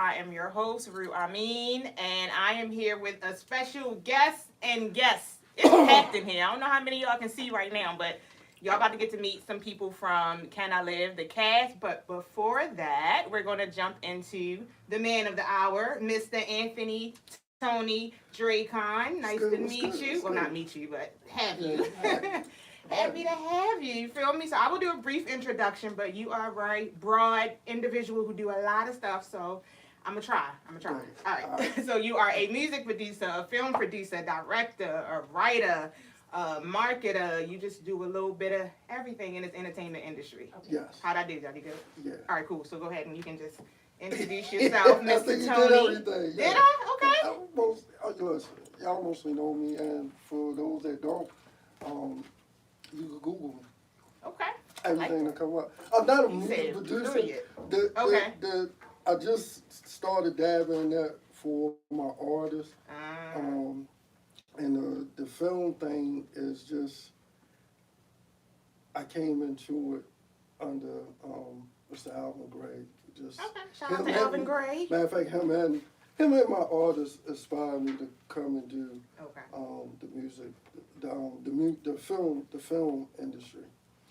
I am your host, Ru Amin, and I am here with a special guest and guest. It's packed in here. I don't know how many of y'all can see right now, but y'all about to get to meet some people from Can I Live, the cast. But before that, we're going to jump into the man of the hour, Mr. Anthony Tony Dracon. Nice to meet you. Well, not meet you, but have you. Happy to have you. You feel me? So I will do a brief introduction, but you are a very broad individual who do a lot of stuff. So I'm gonna try. All right. So you are a music producer, a film producer, director, a writer, a marketer. You just do a little bit of everything in this entertainment industry. Okay. Yes. How'd I do? Did I do good? Yeah. All right, cool. So go ahead and you can just introduce yourself, Mr. I think you Tony. did everything. Did I? Okay. Listen, y'all mostly know me, and for those that don't, you can Google me. Okay. Everything will come up. I'm not a You music said producer. period. Okay. I just started dabbling in that for my artists. And the film thing is just, I came into it under Mr. Alvin Gray. Just Okay. Shout out to Alvin Gray. Matter of fact, him and my artists inspired me to come and do the music, the film industry.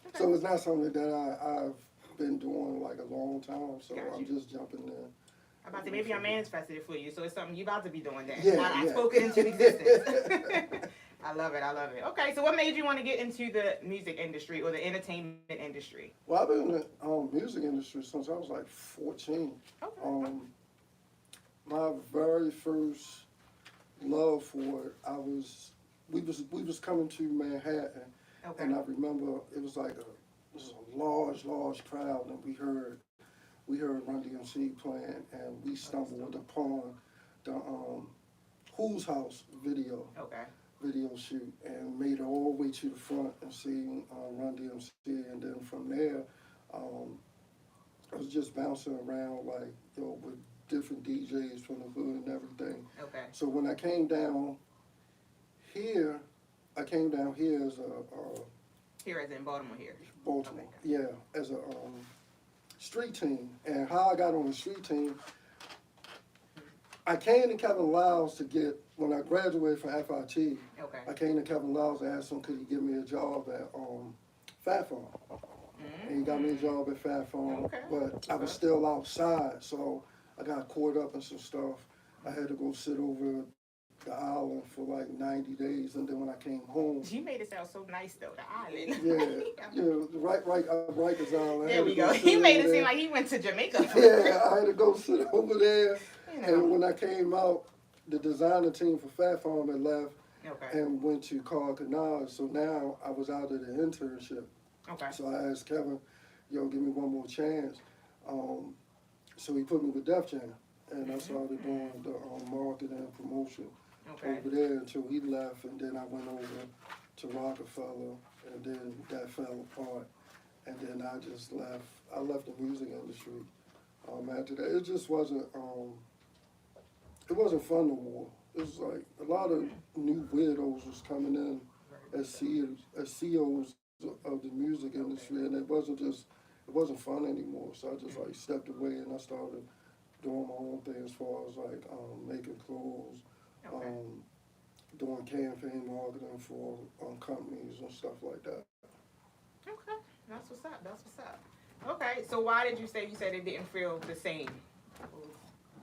Okay. So it's not something that I've been doing like a long time. So I'm just jumping in. I'm about to maybe I manifested it for you, so it's something you about to be doing that. Yeah, I spoke it into existence. I love it. Okay, so what made you want to get into the music industry or the entertainment industry? Well, I've been in the music industry since I was like 14. Okay. My very first love for it, we was coming to Manhattan, and I remember it was like a large crowd, and we heard Run DMC playing, and we stumbled upon the Who's House video shoot, and made it all the way to the front and seen Run DMC, and then from there, I was just bouncing around like with different DJs from the hood and everything. Okay. So when I came down here as here as in Baltimore here. Baltimore, okay. Yeah, as a street team. And how I got on the street team, I came to Kevin Lyles to get, when I graduated from FIT, I came to Kevin Lyles and asked him could he give me a job at Fat Farm. And he got me a job at Fat Farm, but I was still outside, so I got caught up in some stuff. I had to go sit over the island for like 90 days, and then when I came home... You made it sound so nice, though, the island. Yeah, Rikers Island. There we go. He made it seem like he went to Jamaica. Yeah, I had to go sit over there, and when I came out, the designer team for Fat Farm had left and went to Carl Canard, so now I was out of the internship. Okay. So I asked Kevin, give me one more chance. So he put me with Def Jam, and I started doing the marketing and promotion over there until he left, and then I went over to Rockefeller, and then that fell apart, and then I just left. I left the music industry after that. It just wasn't. It wasn't fun no more. It was like a lot of new weirdos was coming in as CEOs of the music industry, and it wasn't fun anymore. So I just like stepped away, and I started doing my own thing as far as like making clothes, doing campaign marketing for companies and stuff like that. Okay, that's what's up. Okay, so why did you said it didn't feel the same?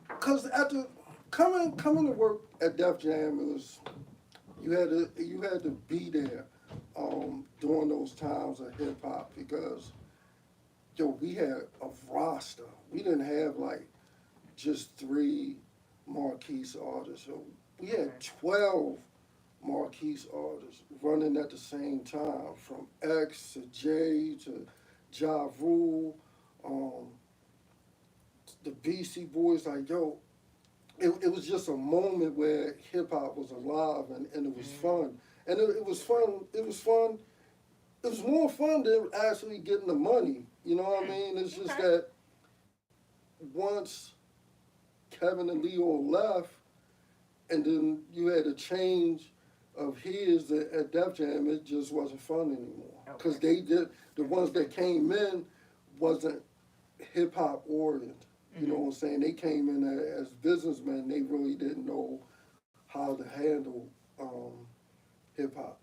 Because after coming to work at Def Jam, it was you had to be there during those times of hip hop, because we had a roster. We didn't have like just 3 Marquise artists. So we had 12 Marquise artists running at the same time, from X to J to Ja Rule, the BC Boys. Like it was just a moment where hip hop was alive, and it was fun. And it was fun. It was fun. It was more fun than actually getting the money. You know what I mean? It's just that once Kevin and Leo left, and then you had a change of his at Def Jam, it just wasn't fun anymore. Because the ones that came in wasn't hip hop oriented. You know what I'm saying? They came in as businessmen. They really didn't know how to handle hip hop.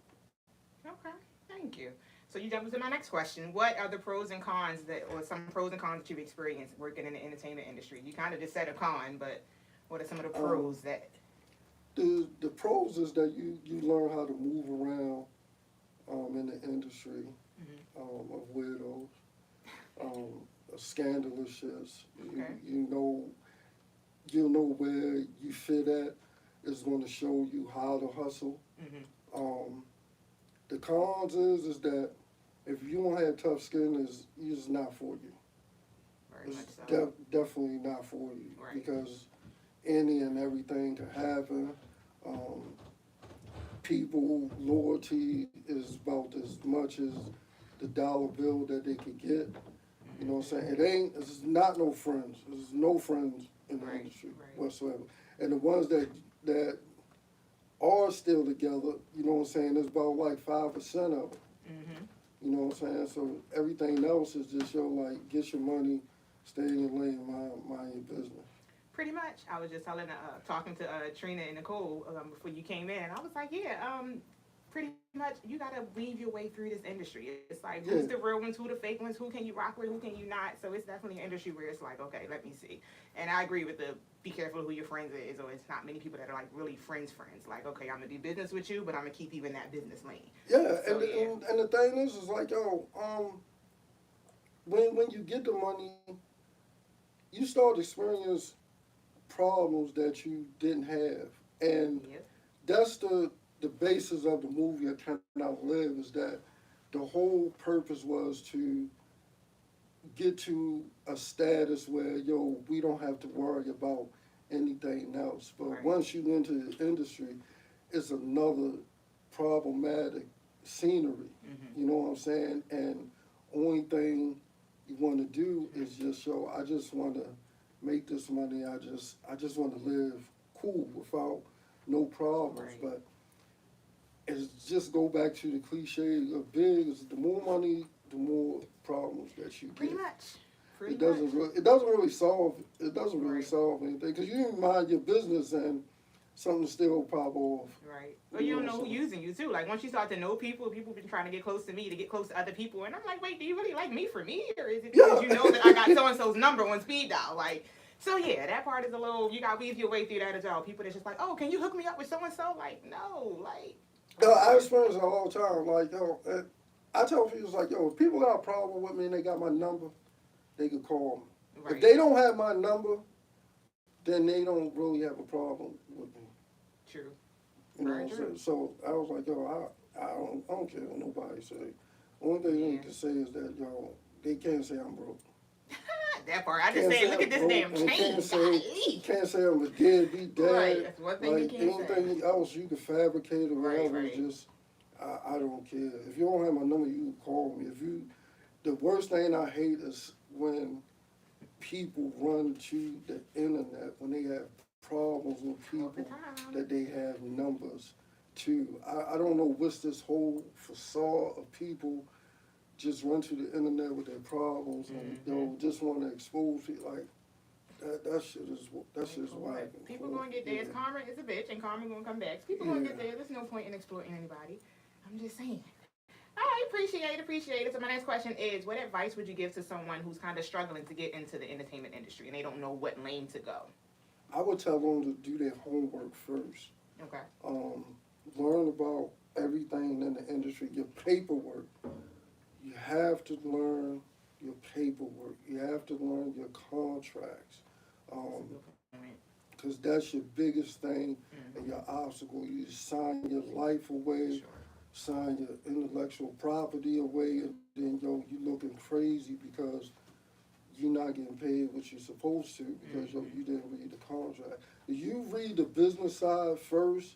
Okay, thank you. So you jumped into my next question. What are the pros and cons or some pros and cons that you've experienced working in the entertainment industry? You kind of just said a con, but what are some of the pros that? The pros is that you learn how to move around in the industry of weirdos, scandalous shits. Okay. You know where you fit at. It's going to show you how to hustle. The cons is that if you don't have tough skin, it's just not for you. Very much It's so. definitely not for you Right. because any and everything can happen. People loyalty is about as much as the dollar bill that they could get. You know what I'm saying? It's not no friends. There's no friends in the industry whatsoever. And the ones that are still together, you know what I'm saying, there's about like 5% of them. You know what I'm saying? So everything else is just get your money, stay in your lane, mind your business. Pretty much. I was just talking to Trina and Nicole before you came in. I was like, pretty much you got to weave your way through this industry. It's like, who's the real ones, who the fake ones, who can you rock with, who can you not? So it's definitely an industry where it's like, okay, let me see. And I agree with be careful who your friends is, or it's not many people that are like really friends. Like, okay, I'm going to do business with you, but I'm going to keep you in that business lane. Yeah, so, and the thing is like, when you get the money, you start experience problems that you didn't have. And that's the basis of the movie I Cannot Live, is that the whole purpose was to get to a status where, we don't have to worry about anything else. But once you enter the industry, it's another problematic scenery. You know what I'm saying? And only thing you want to do is just I just want to make this money. I just want to live cool without no problems. But it's just go back to the cliche of big is the more money, the more problems that you get. Pretty much. It doesn't really solve anything because you didn't mind your business and something still pop off. Right. Well, you don't know who's using you too. Like once you start to know people been trying to get close to me to get close to other people, and I'm like, wait, do you really like me for me, or is it because you know that I got so and so's number on speed dial? Like, so yeah, that part is a little. You got to weave your way through that as well. People that's just like, oh, can you hook me up with so and so? Like, no, like. I experience it all the time. Like, I tell people it's like, if people got a problem with me and they got my number, they could call me. Right. If they don't have my number, then they don't really have a problem with me. True. You know, so I was like, I don't care what nobody say. Only thing they can say is that, they can't say I'm broke. That part. I just say, look at this damn change. Can't say I'm a deadbeat dad. Right. That's one thing you can't say. Anything else you can fabricate or whatever. Just, I don't care. If you don't have my number, you can call me. The worst thing I hate is when people run to the internet when they have problems with people that they have numbers to. I don't know what's this whole facade of people just run to the internet with their problems and just want to expose people like that shit is whack. People gonna get theirs. Karma is a bitch, and karma gonna come back. People gonna get there. There's no point in exploiting anybody. I'm just saying. I appreciate it. So my next question is, what advice would you give to someone who's kind of struggling to get into the entertainment industry and they don't know what lane to go? I would tell them to do their homework first. Okay. Learn about everything in the industry, your paperwork. You have to learn your paperwork. You have to learn your contracts. Because that's your biggest thing and your obstacle. You sign your life away, sign your intellectual property away, and then you're looking crazy because you're not getting paid what you're supposed to because you didn't read the contract. If you read the business side first,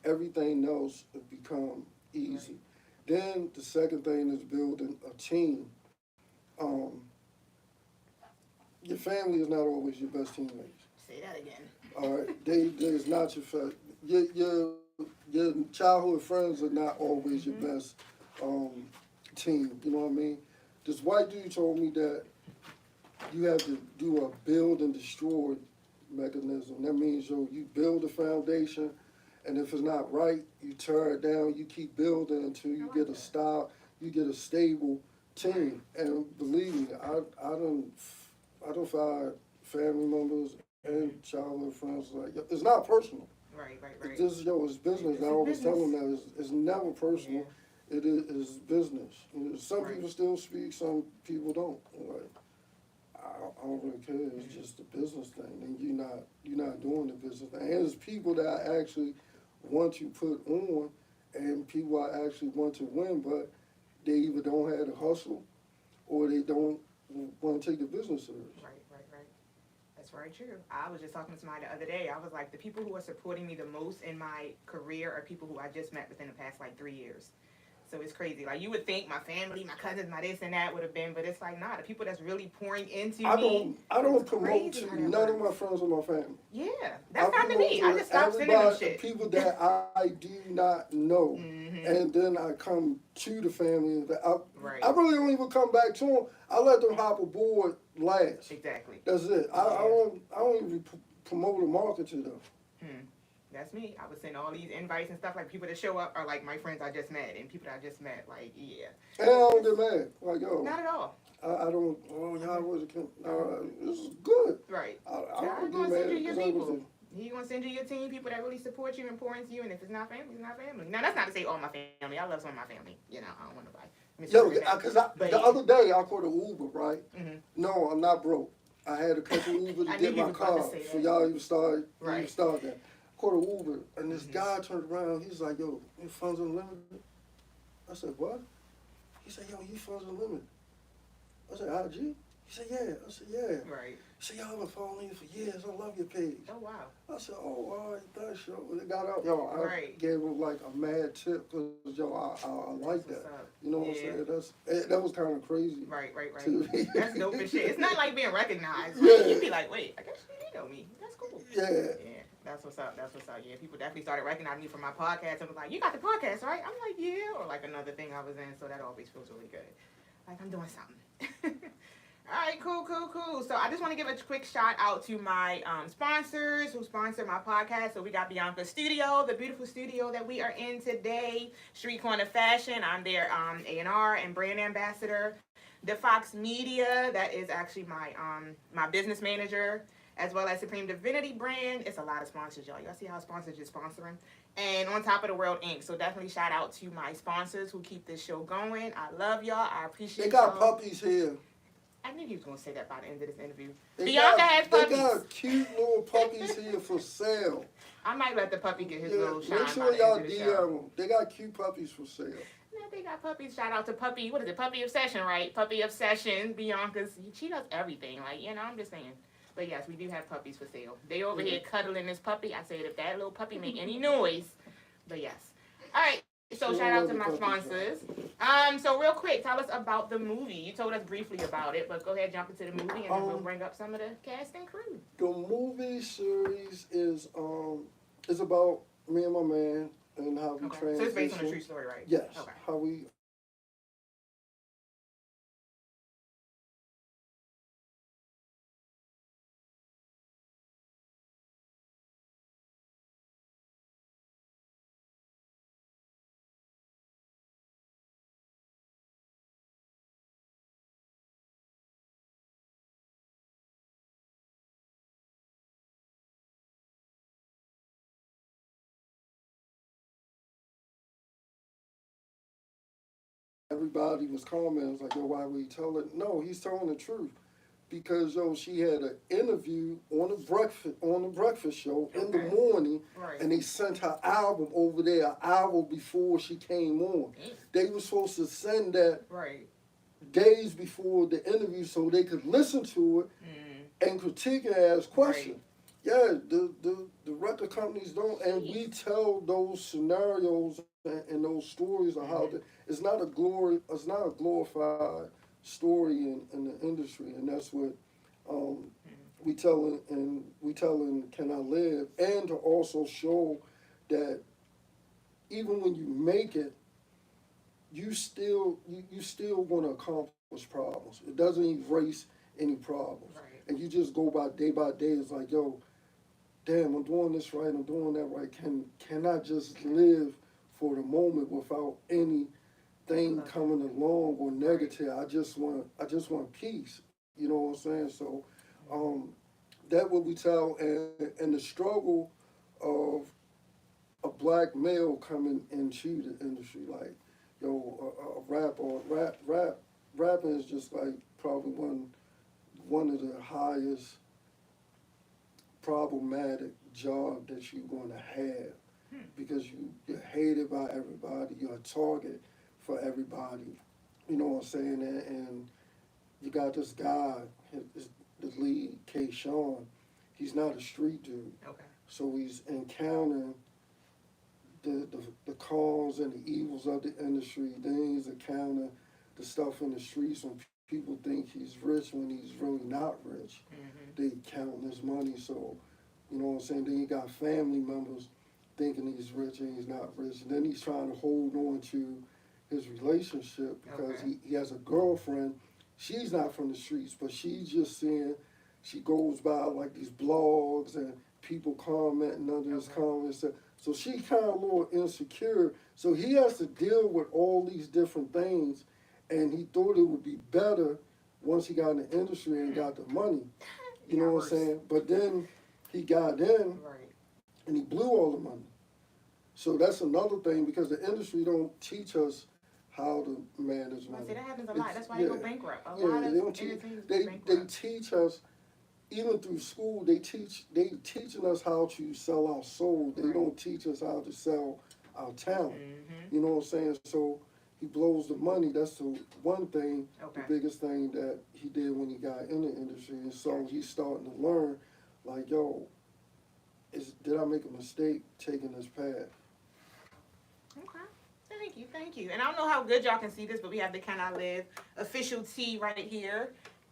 everything else will become easy. Then the second thing is building a team. Your family is not always your best teammates. Say that again. All right, there's not your family. Your childhood friends are not always your best team. You know what I mean? This white dude told me that you have to do a build and destroy mechanism. That means you build a foundation, and if it's not right, you tear it down. You keep building until you get a style, you get a stable team. And believe me, I don't find family members and childhood friends like it's not personal. Right. It's just it's business. I always tell them that it's never personal. Yeah. It is business. Some people still speak, some people don't. Like, I don't really care. It's just a business thing, and you're not doing the business thing. And there's people that I actually want to put on, and people I actually want to win, but they either don't have the hustle, or they don't want to take the business serious. Right. That's very true. I was just talking to somebody the other day. I was like, the people who are supporting me the most in my career are people who I just met within the past 3 years. So it's crazy. Like, you would think my family, my cousins, my this and that would have been, but it's like, nah, the people that's really pouring into me. I don't promote to none of my friends or my family. Yeah, that's not to me. I just stopped sending them shit. People that I do not know, and then I come to the family. I really don't even come back to them. I let them hop aboard last. Exactly. That's it. I don't even promote or market to them. That's me. I would send all these invites and stuff. Like, people that show up are like my friends I just met, and people that I just met. Like, yeah. And I don't get mad. Like, yo. Not at all. I don't. Oh, y'all wasn't. This is good. Right. I don't get mad. Send you your people. He's gonna send you your team, people that really support you and pour into you. And if it's not family, it's not family. Now, that's not to say all my family. I love some of my family. You know, I don't want nobody. Yo, because the other day I caught an Uber, right? No, I'm not broke. I had a couple Uber to get my car for y'all even start that. Caught an Uber, and this guy turned around. He's like, "Yo, your funds unlimited?" I said, "What?" He said, "Yo, your funds unlimited." I said, "IG?" He said, "Yeah." I said, "Yeah." Right. He said, "Yo, I've been following you for years. I love your page." Oh, wow. I said, "Oh, all right, thanks, yo." They got out. Yo, I gave him like a mad tip because, yo, I like that. You know what I'm saying? That was kind of crazy. Right. That's dope as shit. It's not like being recognized. Right? You'd be like, wait, I guess you know me. That's cool. Yeah. That's what's up. Yeah, people definitely started recognizing me from my podcast and was like, "You got the podcast, right?" I'm like, "Yeah," or like another thing I was in. So that always feels really good. Like, I'm doing something. All right, cool. So I just want to give a quick shout out to my sponsors who sponsor my podcast. So we got Beyonka Studio, the beautiful studio that we are in today. Street Corner Fashion. I'm their A&R and brand ambassador. The Fox Media, that is actually my business manager, as well as Supreme Divinity brand. It's a lot of sponsors, y'all. Y'all see how sponsors is sponsoring? And On Top of the World Inc. So definitely shout out to my sponsors who keep this show going. I love y'all. I appreciate y'all. They got puppies here. I knew he was going to say that by the end of this interview. Beyonka has puppies. They got cute little puppies here for sale. I might let the puppy get his little shine. Make sure y'all DM them. They got cute puppies for sale. Yeah, they got puppies. Shout out to Puppy. What is it? Puppy Obsession, right? Puppy Obsession. Bianca's. She does everything. Like, I'm just saying. But yes, we do have puppies for sale. They over here cuddling this puppy. I said, if that little puppy make any noise. But yes. All right. So shout out to my sponsors. So real quick, tell us about the movie. You told us briefly about it, but go ahead, jump into the movie, and then we'll bring up some of the cast and crew. The movie series is about me and my man and how we transition. So it's based on a true story, right? Yes. Okay. How we. Everybody was commenting, was like, "Yo, why would he tell it?" No, he's telling the truth. Because she had an interview on the breakfast show in the morning, and they sent her album over there an hour before she came on. They were supposed to send that days before the interview so they could listen to it and critique and ask questions. Yeah, the record companies don't, and we tell those scenarios and those stories of how it's not a glorified story in the industry, and that's what we telling Can I Live, and to also show that even when you make it, you still want to accomplish problems. It doesn't erase any problems. Right. And you just go by day, it's like, yo, damn, I'm doing this right, I'm doing that right. Can I just live for the moment without anything coming along or negative? I just want peace. You know what I'm saying? So that what we tell, and the struggle of a black male coming into the industry, like, yo, rapping is just like probably one of the highest problematic job that you're going to have, because you're hated by everybody, you're a target for everybody. You know what I'm saying? And you got this guy, the lead, K. Sean. He's not a street dude. Okay. So he's encountering the cons and the evils of the industry. Then he's encountering the stuff in the streets when people think he's rich when he's really not rich. They counting his money. So, you know what I'm saying? Then you got family members thinking he's rich and he's not rich. And then he's trying to hold on to his relationship because he has a girlfriend. She's not from the streets, but she's just seeing, she goes by like these blogs and people commenting under his comments. So she kind of a little insecure. So he has to deal with all these different things, and he thought it would be better once he got in the industry and got the money. You know what I'm saying? But then he got in, and he blew all the money. So that's another thing, because the industry don't teach us how to manage money. See, that happens a lot. That's why they go bankrupt. A lot of entertainers they bankrupt. teach us, even through school, they teaching us how to sell our soul. They don't teach us how to sell our talent. You know what I'm saying? So he blows the money. That's the one thing, the biggest thing that he did when he got in the industry. And so he's starting to learn, like, yo, did I make a mistake taking this path? Okay. Thank you. And I don't know how good y'all can see this, but we have the Can I Live official tee right here.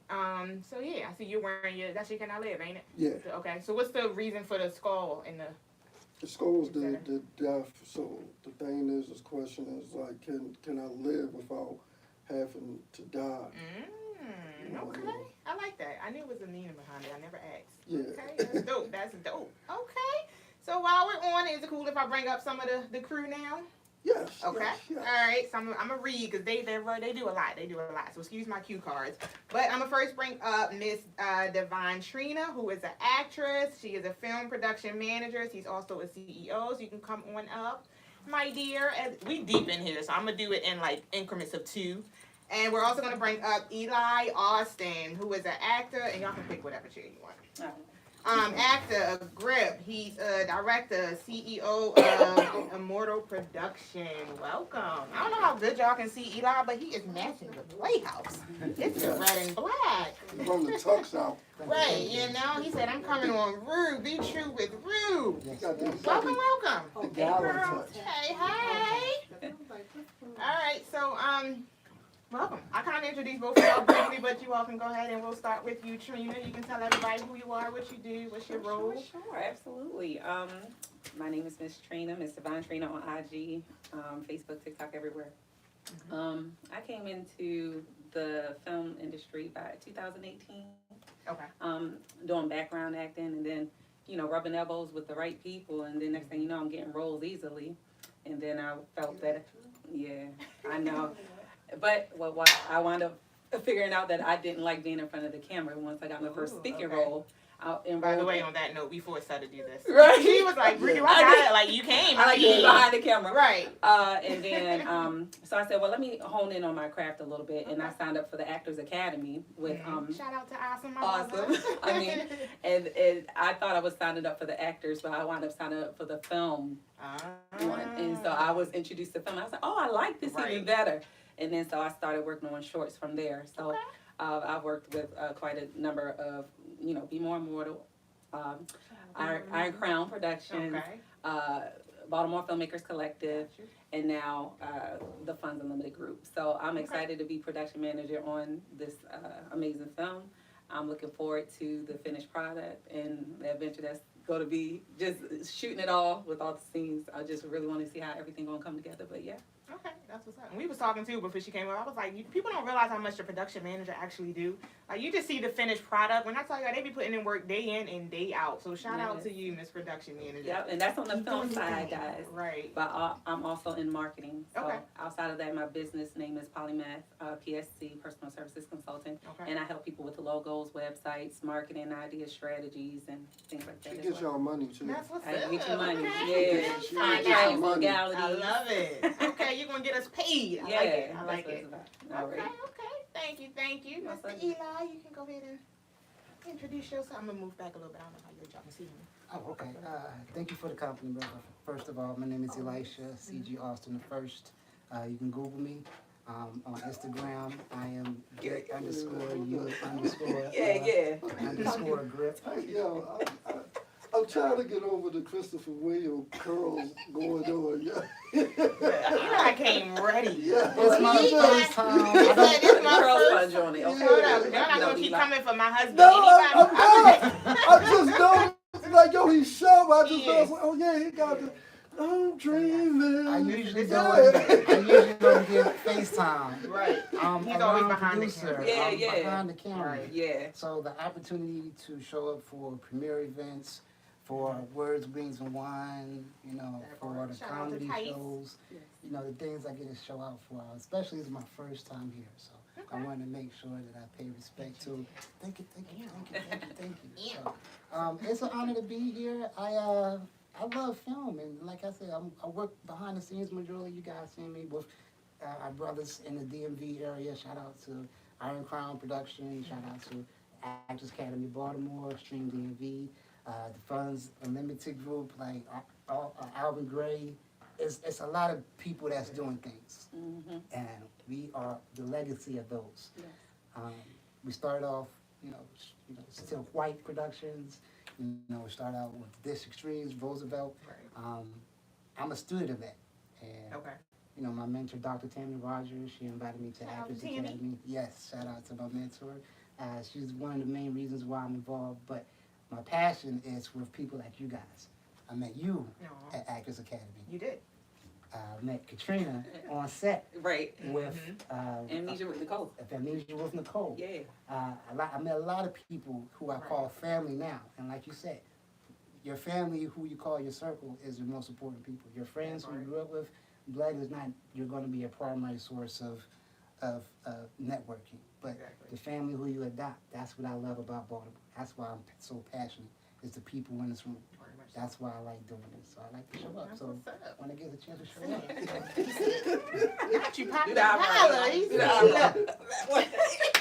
So yeah, I see you're wearing that's your Can I Live, ain't it? Yeah. So, okay. So what's the reason for the skull and the? The skull is the death. So the thing is, this question is like, can I live without having to die? Okay. I like that. I knew it was a meaning behind it. I never asked. Yeah. Okay. That's dope. That's dope. Okay. So while we're on, is it cool if I bring up some of the crew now? Yes. Okay. Yes. All right. So I'm gonna read because they do a lot. They do a lot. So excuse my cue cards. But I'm gonna first bring up Miss Divine Trina, who is an actress. She is a film production manager. She's also a CEO. So you can come on up, my dear. And we deep in here, so I'm gonna do it in like increments of 2. And we're also gonna bring up Eli Austin, who is an actor, and y'all can pick whatever chair you want. Actor of Grip. He's a director, CEO of Immortal Production. Welcome. I don't know how good y'all can see Eli, but he is matching the playhouse. It's the red and black. From the tux out. Right, you know, he said, I'm coming on Rue. Be true with Rue. Welcome. The gallon touch. Hey. All right, so, welcome. I kind of introduced both of y'all briefly, but you all can go ahead and we'll start with you, Trina. You can tell everybody who you are, what you do, what's your role. Sure, absolutely. My name is Miss Trina, Miss Divine Trina on IG, Facebook, TikTok, everywhere. I came into the film industry by 2018. Okay. Doing background acting and then, rubbing elbows with the right people. And then next thing you know, I'm getting roles easily. And then I felt that, yeah, I know. But I wound up figuring out that I didn't like being in front of the camera once I got my first speaking role. By the way, on that note, before I started to do this, right? She was like, "Ricky, I got it. Like you came. I like to be behind the camera, right?" And then, so I said, well, let me hone in on my craft a little bit, and I signed up for the Actors Academy with Shout out to Awesome. I mean, and I thought I was signing up for the actors, but I wound up signing up for the film one, and so I was introduced to film. I was like, oh, I like this even better. And then so I started working on shorts from there. So I've worked with quite a number of, Be More Immortal, Iron Crown Productions, Baltimore Filmmakers Collective, and now the Funds Unlimited Group. So I'm excited to be production manager on this amazing film. I'm looking forward to the finished product and the adventure that's going to be just shooting it all with all the scenes. I just really want to see how everything going to come together. But yeah. Okay, That's what's up. And we was talking too before she came up. I was like, people don't realize how much the production manager actually do. Like, you just see the finished product. When I tell you, they be putting in work day in and day out. So shout out to you, Miss Production Manager. Yep, and that's on the film side, guys. Right. But I'm also in marketing. So Okay. outside of that, my business name is Polymath, PSC, Personal Services Consultant. Okay. And I help people with the logos, websites, marketing ideas, strategies, and things like that. She gets y'all money too. That's what's I up. get you money. Okay. Yeah. She Find gets out. y'all money. I love it. Okay, you're gonna get us paid. I like it. I like it. All Okay, right. okay. Thank you. My Mr. pleasure. Eli, you can go ahead and introduce yourself. I'm gonna move back a little bit. I don't know how good y'all can see me. Oh, okay. Thank you for the compliment, brother. First of all, my name is Elisha, CG Austin the First. You can Google me. On Instagram, I am Gary _you_ underscore grip. Yo, I'm trying to get over the Christopher Williams curls going on. Yeah. Eli came ready. Yeah. It's my first time. He said it's my Curl first. sponge on it, okay? Hold up. Y'all not No, gonna keep Eli. coming for my husband. No, Anybody- I just know, like, yo, he's sharp. I just Yes. know, oh yeah, he got the, I'm dreaming. I usually Yeah. don't get FaceTime. Right. I'm He's a always line behind the producer. camera. Yeah, I'm yeah. behind the camera. Right. Yeah. So the opportunity to show up for premiere events, for Words, Wings, and Wine, you know, That for part. the Shout out to comedy Tice. shows, Yes. you know, the things I get to show out for, especially it's my first time here. So I Okay. wanted to make sure that I pay respect to. Thank you. Yeah. So, it's an honor to be here. I love film, and like I said, I work behind the scenes. Majority of you guys see me with our brothers in the DMV area. Shout out to Iron Crown Production. Shout out to Actors Academy Baltimore, Stream DMV, the Funds Unlimited Group, like Alvin Gray. It's a lot of people that's doing things, Mm-hmm. and we are the legacy of those. Yes. We started off, still white productions. We started out with Dish Extremes, Roosevelt. Right. I'm a student of that. And, Okay. my mentor, Dr. Tammy Rogers, she invited me to Shout out Actors to Tammy. Academy. Yes, shout out to my mentor. She's one of the main reasons why I'm involved. But my passion is with people like you guys. I met you Aw. at Actors Academy. You did. Met Katrina on set Right. with Amnesia with Nicole. Amnesia with Nicole. Yeah. I met a lot of people who I call family now. And like you said, your family, who you call your circle, is the most important people. Your friends who you grew up with, blood is not, you're going to be a primary source of networking. But Exactly. the family who you adopt, that's what I love about Baltimore. That's why I'm so passionate, is the people in this room. Very much so. That's why I like doing this. So I like to show up. That's So what's up. when I get the chance to show up. Not you pop Do the the eyebrow. collar. He Do the said, eyebrow. look,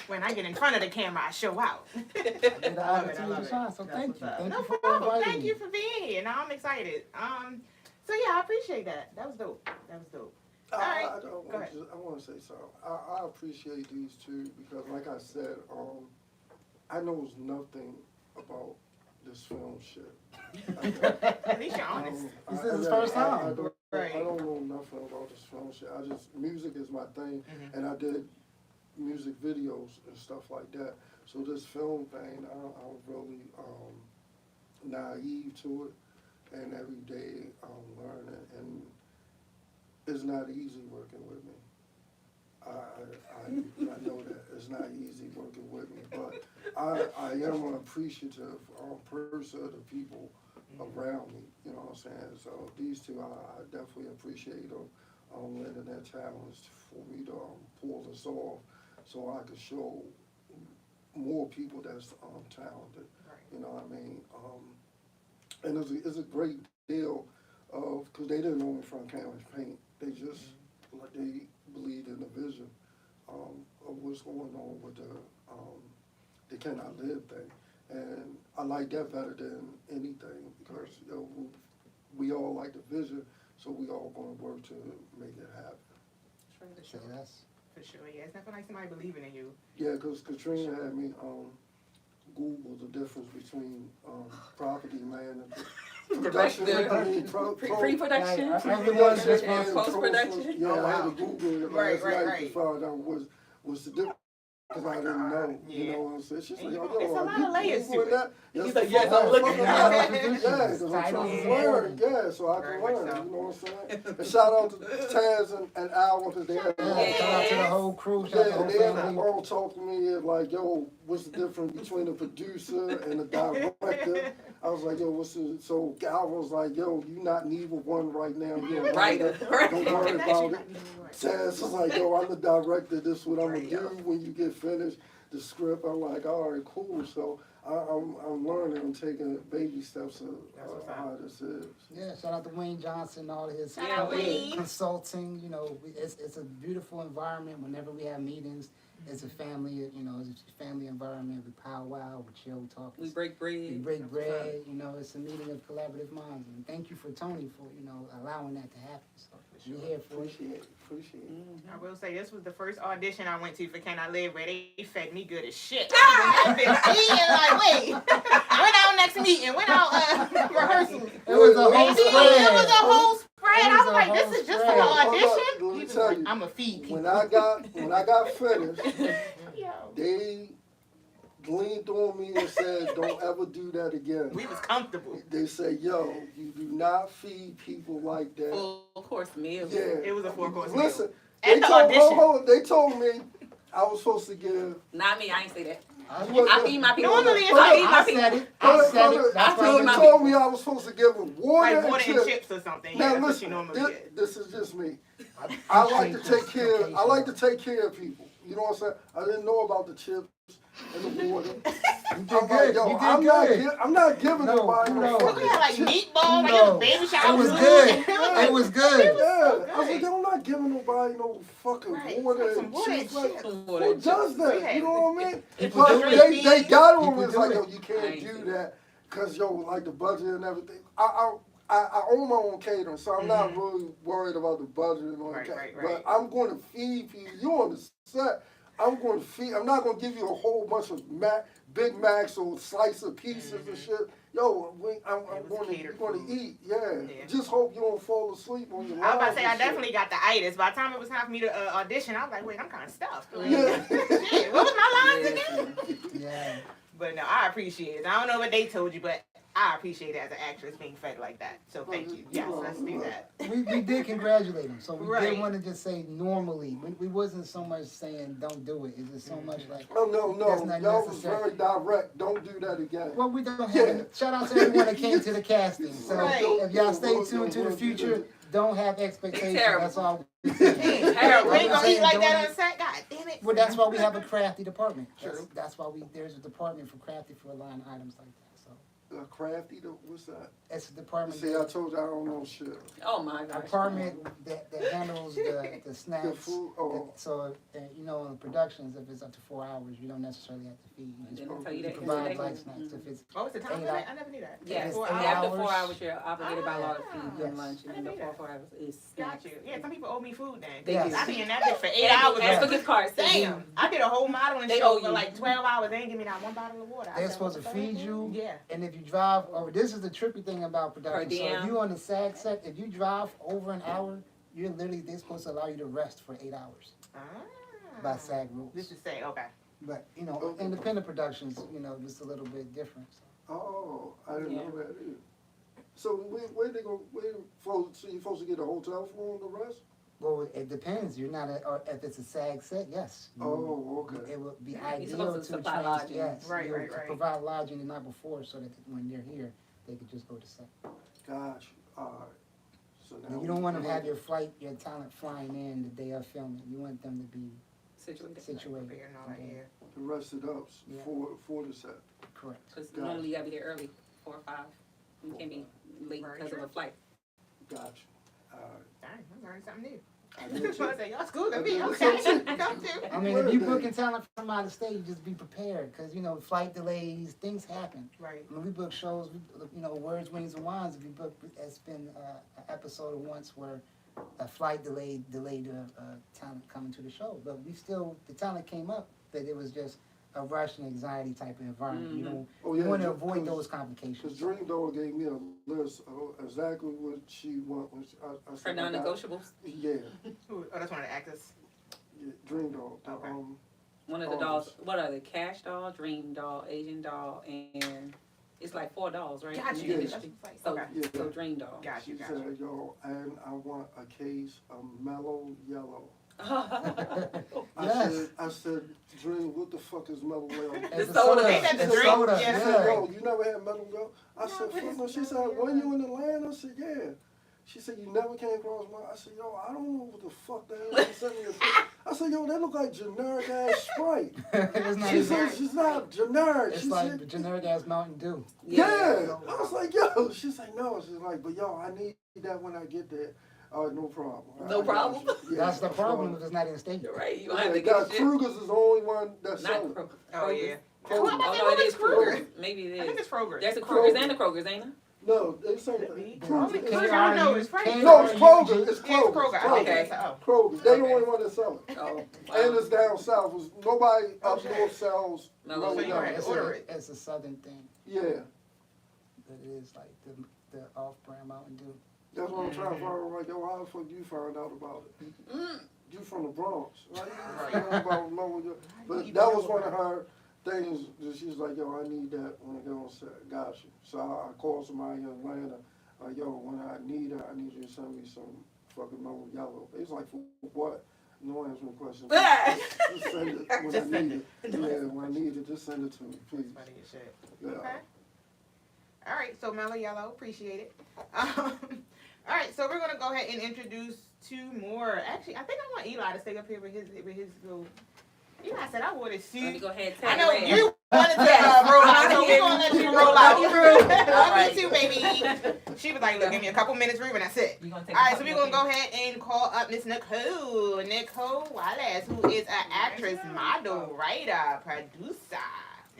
when I get in front of the camera, I show out. I get the I love opportunity it. to shine. So That's thank what's you. up. Thank No you for problem. inviting Thank me. you for being here. Now I'm excited. So yeah, I appreciate that. That was dope. Alright, go ahead. I want to say something. I appreciate these two because, like I said, I knows nothing about this film shit. At least you're honest. This is his first time. Right. I don't know nothing about this film shit. Music is my thing, Mhm. and I did music videos and stuff like that. So this film thing, I'm really naive to it, and every day I'm learning, and it's not easy working with me. I know that it's not easy working with me, but I am an appreciative person of the people around me, you know what I'm saying? So these two, I definitely appreciate them, lending their talents for me to pull this off, so I can show more people that's talented, Right. you know what I mean? And it's a great deal of, because they didn't know me from canvas paint, they just, like, they believed in the vision of what's going on with the Cannot Live thing. And I like that better than anything because we all like the vision, so we all gonna work to make it happen. For So sure. that's For sure. Yeah, it's nothing like somebody believing in you. Yeah, because Katrina had me Google the difference between property man and production. I mean, Pre-production. Everyone's just And post-production. Yeah, Oh, I had wow. to Google it Right, last right, night right. to find out what's the difference. because I didn't know. You know what I'm saying? She's like, yo, it's a lot of layers to it. that. He's like, yes, I'm looking at at it. Yeah, because I'm trying to learn. Yeah, so I can learn. You know what I'm saying? And shout out to Taz and Al because they had shout out to the whole crew. Shout out to the whole they family. all talk to me like, yo, what's the difference between a producer and a director? I was like, yo, what's the, so Gal was like, yo, you not neither one right now. You're a writer. Don't worry about it. Taz was like, yo, I'm the director. This is what I'm going to do when you get finished. The script, I'm like, all right, cool. So I'm learning. I'm taking baby steps of how this is. Yeah, shout out to Wayne Johnson, all his Wayne. consulting. You know, it's a beautiful environment. Whenever we have meetings, it's a family. You know, it's a family environment. We powwow, we chill, talk. We break bread. We break bread. You know, it's a meeting of collaborative minds. And thank you for Tony for allowing that to happen. So we're here for it. Appreciate it. I will say this was the first audition I went to for Can I Live where they fed me good as shit. I've been eating like, wait, when our next meeting, when our rehearsal. It was a whole spread. It was a whole spread. I was a like, whole this is just spread. for the Let audition. me tell you, I'm a feed people. when I got finished, Yo. they leaned on me and said, don't ever do that again. We was comfortable. They say, yo, you do not feed people like that. Full course meal. Yeah. It was a 4-course Listen, meal. And the audition. they told me I was supposed to give. Not me, I ain't say that. I I feed my people. Normally it's I feed my I people. said it. I said it. That's I why told we my They told me I was supposed to give them water, Like water and and chips. chips or something. Now Yeah, that's what listen, you normally this, get. this is just me. I like to take care. I like to take care of people. You know what I'm saying? I didn't know about the chips and the water. You did good. You did I'm not giving No, nobody no. no We fucking had like chips. meatballs, like No. it was baby shower It was food. good. It It was good. Yeah, so I was like, good. I'm not giving nobody no fucking Right, water some and water chips. and Like, chips. who does We that? had You know what I mean? People But do it. they got on me. People It's do like, it. yo, you I can't ain't do do that because yo, like the budget and everything. I own my own catering, so I'm not really worried about the budget and all Right, that. right, right. But I'm going to feed people. You on the set? I'm going to feed. I'm not going to give you a whole bunch of Big Macs or slice of pieces and shit. Yo, I'm was going to catered going to food. eat. Yeah. Yeah. Just hope you don't fall asleep on your I was about lines to say, and I shit. definitely got the itis. By the time it was time for me to audition, I was like, wait, I'm kind of stuffed. Yeah. Shit, what was my lines again? Yeah. But no, I appreciate it. I don't know what they told you, but I appreciate it as an actress being fed like that. So thank you. Yes, let's do that. We did congratulate him. So we Right. did want to just say normally. We wasn't so much saying don't do it. It's just so much like. Oh, no. That's not Y'all was necessary. very direct. Don't do that again. Well, we don't have Yeah. any. Shout out to everyone that came to the casting. So Right. if y'all stay tuned to the future, don't have expectations. Terrible. That's all. Terrible. We ain't gonna eat like Don't- that on set. God damn it. Well, that's why we have a crafty department. True. That's why there's a department for crafty for line items like that. So Crafty, what's that? it's a department. See, I told you I don't know shit. Oh my gosh. Department that handles the snacks. The food, oh. So you know, in productions, if it's up to 4 hours, you don't necessarily have to feed. You just Didn't tell you that provide yesterday. light snacks. If it's What was the time 8 limit? hours. I never knew that. Yes, 4 and hours. after hours. 4 hours, you're obligated by law to feed Yes. and lunch, and then the 4 hours is Got snacks. you. Yeah, some people owe me food then. They Yes. do. I be in that bitch for 8 And hours. ask for gift cards. Damn. I did a whole modeling They show owe for you. like 12 hours. They ain't give me not one bottle of water. I They're said, supposed to what the feed fuck? you. Yeah. And if you drive over, this is the trippy thing about production. Per So diem. if you on the SAG set, if you drive over an hour, they're supposed to allow you to rest for 8 hours by SAG rules. This is say, okay. But you know, independent productions, you know, just a little bit different. So. Oh, I didn't Yeah. know that either. So where they go? So you supposed to get a hotel for the rest? Well, it depends. You're not, or if it's a SAG set, yes. Oh, okay. It would be You're ideal supposed to to supply train, lodging. yes, Right, you know, right, to right. provide lodging the night before, so that when they're here, they could just go to set. Gotcha. All right. So now And you don't want to have your talent flying in the day of filming. You want them to be Situated. situated. Beer and all that, yeah. the rest of up Yeah. for the set. Correct. Because Gotcha. normally you gotta be there early, 4 or 5. You can't be late Very because of true. a flight. Gotcha. All right. Dang, I'm learning something new. I I did was too. like, y'all school I to me. did Okay. too. Come to. I mean, if you booking talent from out of state, just be prepared, because you know flight delays, things happen. Right. When we book shows, you know, Words, Wings, and Wines. If you book, it's been an episode once where a flight delayed talent coming to the show, but the talent came up, but it was just a rush and anxiety type of environment. You know, Oh, you yeah, want to because- avoid those Because complications. Dream Dog gave me a list of exactly what she wants. When I For said I got- non-negotiables. Yeah, Oh, that's one of the actors. yeah, Dream Dog. Okay. one of the dolls. What are they? Cash doll, dream doll, Asian doll, and it's like 4 dolls, right? Got you. Yeah. So, Yeah. so dream doll. Got you. She said, yo, and I want a case of mellow yellow. Yes. I said, Dream, what the fuck is mellow yellow? The soda. Ain't that the She drink? said, Yeah. she said, yo, you never had mellow yellow? I said, what is fuck no. She said, mellow when yellow? you in Atlanta? I said, yeah. She said, you never came across my. I said, yo, I don't know what the fuck that is. She sent me a picture. I said, yo, that look like generic ass Sprite. It's not She even, said, she's not generic. it's She like said, generic ass Mountain Dew. yeah. I was like, yo. She's like, no. She's like, but yo, I need that when I get there. No problem. No problem? Yeah, That's the no problem if it's not in state. You're right. You Yeah, have to got get shit. Kruger's is the only one that's Not selling. Kroger. Oh yeah. Kroger's. Well, I Oh think no, it is Kroger. Kroger. Maybe it I think is. it's Kroger. There's a Kroger's Kroger. and a Kroger's, ain't there? No, they say Only Kroger. Kroger I know is Frank. No, it's Kroger. It's It's Kroger. Kroger. I think Okay. it's Kroger. They the Okay. only one that sell it. Oh, And wow. it's down south. Nobody up Okay. north sells. No, mellow so you yellow. had to It's order it. it's a southern thing. Yeah, But it is like the off-brand Mountain Dew. that's what I'm trying to find out. Like, yo, how the fuck you find out about it? You from the Bronx, right? You know about mellow yellow. But that was one of her things that she's like, yo, I need that when I go on set. Got you. So I called somebody in Atlanta. Like, yo, when I need it, I need you to send me some fucking mellow yellow. It's like, for what? No answering questions. Just send it when Just I send need it. Yeah, when I need it, just send it to me, please. Funny as shit. Yeah. Okay. All right, so Mellow Yellow, appreciate it. All right, so we're gonna go ahead and introduce 2 more. Actually, I think I want Eli to stay up here with his little. Eli said I wore this Let me suit. go ahead. I know Tag you wanted to roll out, so we're gonna let you roll out. Love you too, baby. She was like, look, give me a couple minutes, Ruben, that's it. You gonna take All a right, so couple we're gonna more go ahead and call up Miss Nicole Wallace, who is an actress, model, writer, producer.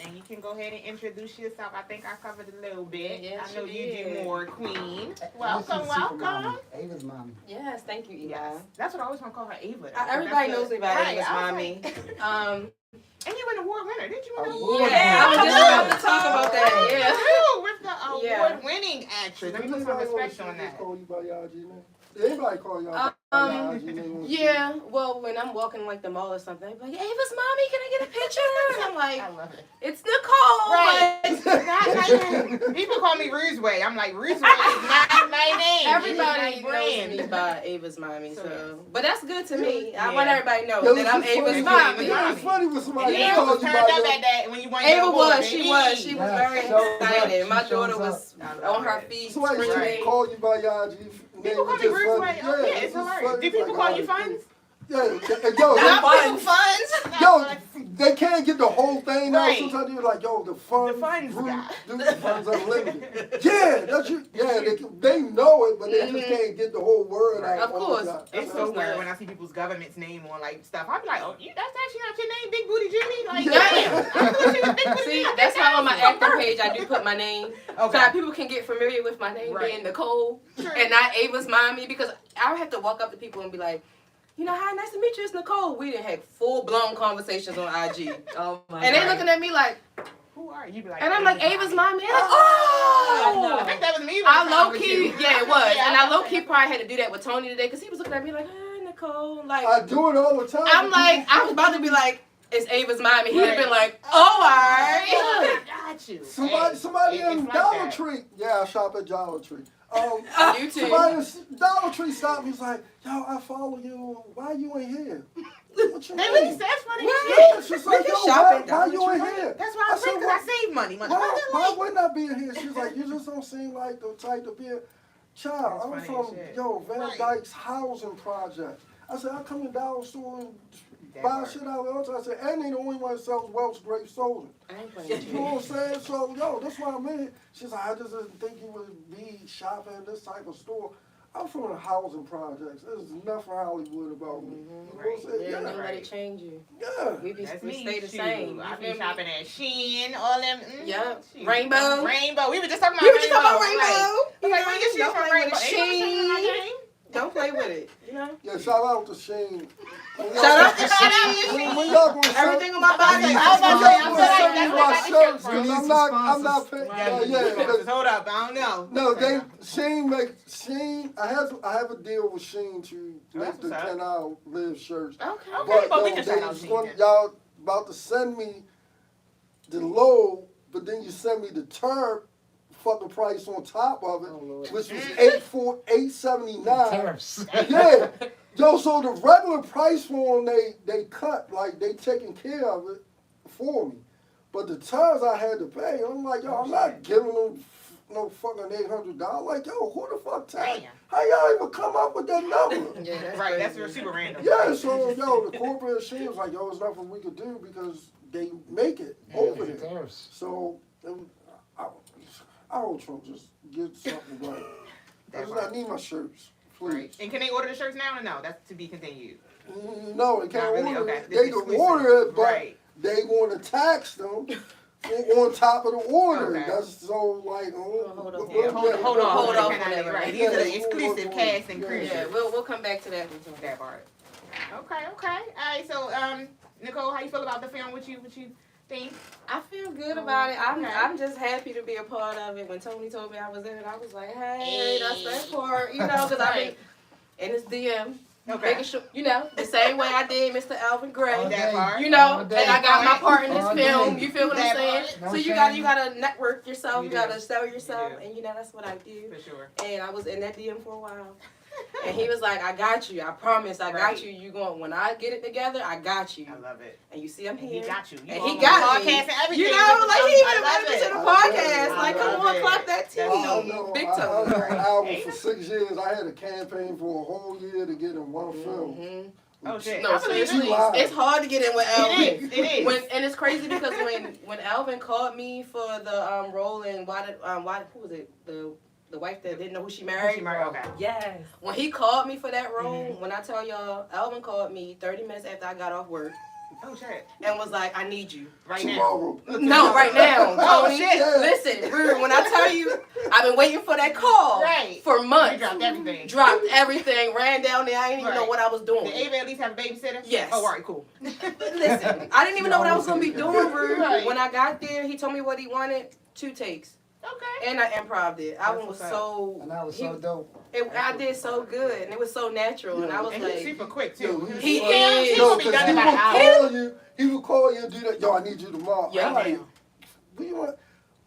And you can go ahead and introduce yourself. I think I covered a little bit. Yes, I know you you do did. more, Queen. This Welcome, is Super welcome. Mommy. Ava's mommy. Yes, thank you, Eli. Yes, that's what I always want to call her, Ava. Everybody knows me by Right, Ava's I was mommy. like- and you were an award winner, didn't you? Win an Oh, award? Yeah, I was just about to talk about that. Yeah. True, with the Yeah. award-winning actress. Let me put some respect on that. Call you by your IG name? Anybody call y'all by your IG name? Yeah, well, when I'm walking like the mall or something, they're like, Ava's mommy, can I get a picture? And I'm like, I love it. it's Nicole. Right. But Not my name. People call me Rooseway. I'm like, Rooseway is not my name. everybody It is my knows me brand. by Ava's mommy, So, so. yes. But that's good to me. I Yeah. want everybody to know Yo, that I'm this is Ava's funny. mommy. Yeah. It's funny when somebody Yeah, calls was you turned by up your at that when you won your Ava award. was, she was. She was Yes, very shows up. excited. My She daughter shows was up. I love on her it. feet Somebody screaming. should call you by your IG name. People call me It's just Rooseway. funny. Oh, yeah, it's it's just hilarious. funny. Do It's people like, call you alright, Funds? Yeah, yo, Not they- Funds. Funds. yo, they can't get the whole thing out. Right. Sometimes they're like, yo, the funds, The funds guy. the funds unlimited. Yeah, that's you. Yeah, they know it, but they just can't get the whole word Right. out. Of course. It's so That's weird good. when I see people's government's name on like stuff. I'd be like, oh, that's actually not your name, Big Booty Jimmy. Like, Yeah. damn. I thought you was Big Booty See, Jimmy. that's why on my From acting birth. page I do put my name. So Okay. that people can get familiar with my name Right. being Nicole Sure. and not Ava's mommy, because I would have to walk up to people and be like, you know, hi, nice to meet you, it's Nicole. We done had full-blown conversations on IG. Oh my And they God. looking at me like, Who are you? You be like, and I'm like, Ava's mommy. And they're like, I oh! know. I think that was me. I one time low with key, you. yeah, it was. Yeah, And I low key probably had to do that with Tony today because he was looking at me like, hi, Nicole. Like, I do it all the time. I'm like, I was about to be like, it's Ava's mommy. He'd have been like, oh, alright. Got you. Somebody Hey, in it's like Dollar that. Tree. Yeah, I shop at Dollar Tree. You too. Somebody in Dollar Tree stopped me. He's like, yo, I follow you. Why you ain't here? What you They mean? really said funny Right. shit. She's We like, can yo, shop why at Dollar you ain't Tree. here? That's why I said, think because I save money. Why wouldn't I be in here? She's like, you just don't seem like the type to be a child. That's I'm funny from, as shit. Van Right. Dyke's housing project. I said, I come in Dollar Store and That buy part. shit out of the I said, and they the only one that sells Welch grape soda. I ain't playing with You know you. what I'm saying? So, yo, that's why I'm in here. She's like, I just didn't think you would be shopping in this type of store. I'm from the housing projects. There's nothing Hollywood about me. You know what I'm saying? Yeah, Yeah. don't let it change you. Yeah. We be That's we me. stay the Shoot. same. I You be feel me? shopping at Shein, all them. Yep. shoot. Rainbow. Rainbow. We were just talking about We were just talking about Right. Rainbow. Like, when you Don't shoot from play Rainbow, with ain't no shame in my Shein. game. Don't play with it. You know? Yeah, shout out to Shane. Shout out to Shout out to Shein. Shein. When y'all gonna Everything on my body. I was about to say, I'm gonna sorry, send me that's my where I got the shirts, shirt 'cause from. I'm not paying. Yeah, Yeah, hold up, I don't know. no, Sheen. I have a deal with Sheen to That's make the what's up. Can I Live shirts. Okay. Okay, but we can they shout out just Sheen want then. y'all about to send me the load, but then you send me the term fucking price on top of it, which was $879. Tariffs. Yeah. Yo, so the regular price for them, they cut, like, they taking care of it for me. But the times I had to pay, I'm like, yo, I'm not giving them no fucking $800. Like, yo, who the fuck tax? How y'all even come up with that number? Yeah, that's Right, crazy. that's super random. Yeah, so, yo, the corporate shit was like, yo, there's nothing we could do because they make it over there. Tariffs. So, I hope Trump just get something right. I need my shirts, please. Right. And can they order the shirts now or no? That's to be continued. No, they can't Not really, order okay. it. This They is can exclusive. order it, but Right. they going to tax them on top of the order. Okay. That's so like, Hold on. Yeah, hold on. Hold off Kinda on that, right. right. These are the Yeah, exclusive hold on. cast and crew. Yeah, we'll come back to that. That part. Okay. All right. So, Nicole, how you feel about the film? What you think? I feel good about it. I'm Okay. I'm just happy to be a part of it. When Tony told me I was in it, I was like, hey, that's that part, you know, because I've been in his DM, making sure, you know, the same way I did Mr. Alvin Gray. All That day. part. You know, All and day. I got my part in this All film. day. You feel what I'm That saying? part. So No you shame. gotta network yourself. You You gotta do. sell yourself, do. and you know that's what I do. For sure. And I was in that DM for a while. And he was like, I got you. I promise I Right. got you. You going when I get it together, I got you. I love it. And you see I'm And here. he got you. You And on he the got me. podcast and everything. You know, like he even I invited me to the love podcast. I Like, come love on, it. clock that T. That's know, Big I time. know an album for 6 years. I had a campaign for a whole year to get in one film. Mm-hmm. Oh, shit. No, I believe seriously, it. it's hard to get in with Alvin. It is. And it's crazy because when Alvin called me for the role in who was it, the wife that didn't know who she married. Okay. Yes. When he called me for that role, when I tell y'all, Alvin called me 30 minutes after I got off work Oh, shit. and was like, I need you. Right now. Tomorrow. No, right now. Oh, Tony, shit. listen, Rude, when I tell you, I've been waiting for that call Right. for You months. dropped everything. Dropped everything, ran down there. I didn't even know Right. what I was doing. Did Ava at least have a babysitter? Yes. Oh, all right, cool. Listen, I didn't even know what I was going to be doing, Rude. Right. When I got there, he told me what he wanted, 2 takes. Okay. And I improv'd it. Alvin was what's so... And that was he- so dope. I did so good, and it was so natural, and I was And he's like... super quick, Yo, too. he's He He is. gonna Yo, be 'cause done he in would about an hour. call you. He would call you and do that. Yo, I need you tomorrow. Yeah, I'm like, now. what you want?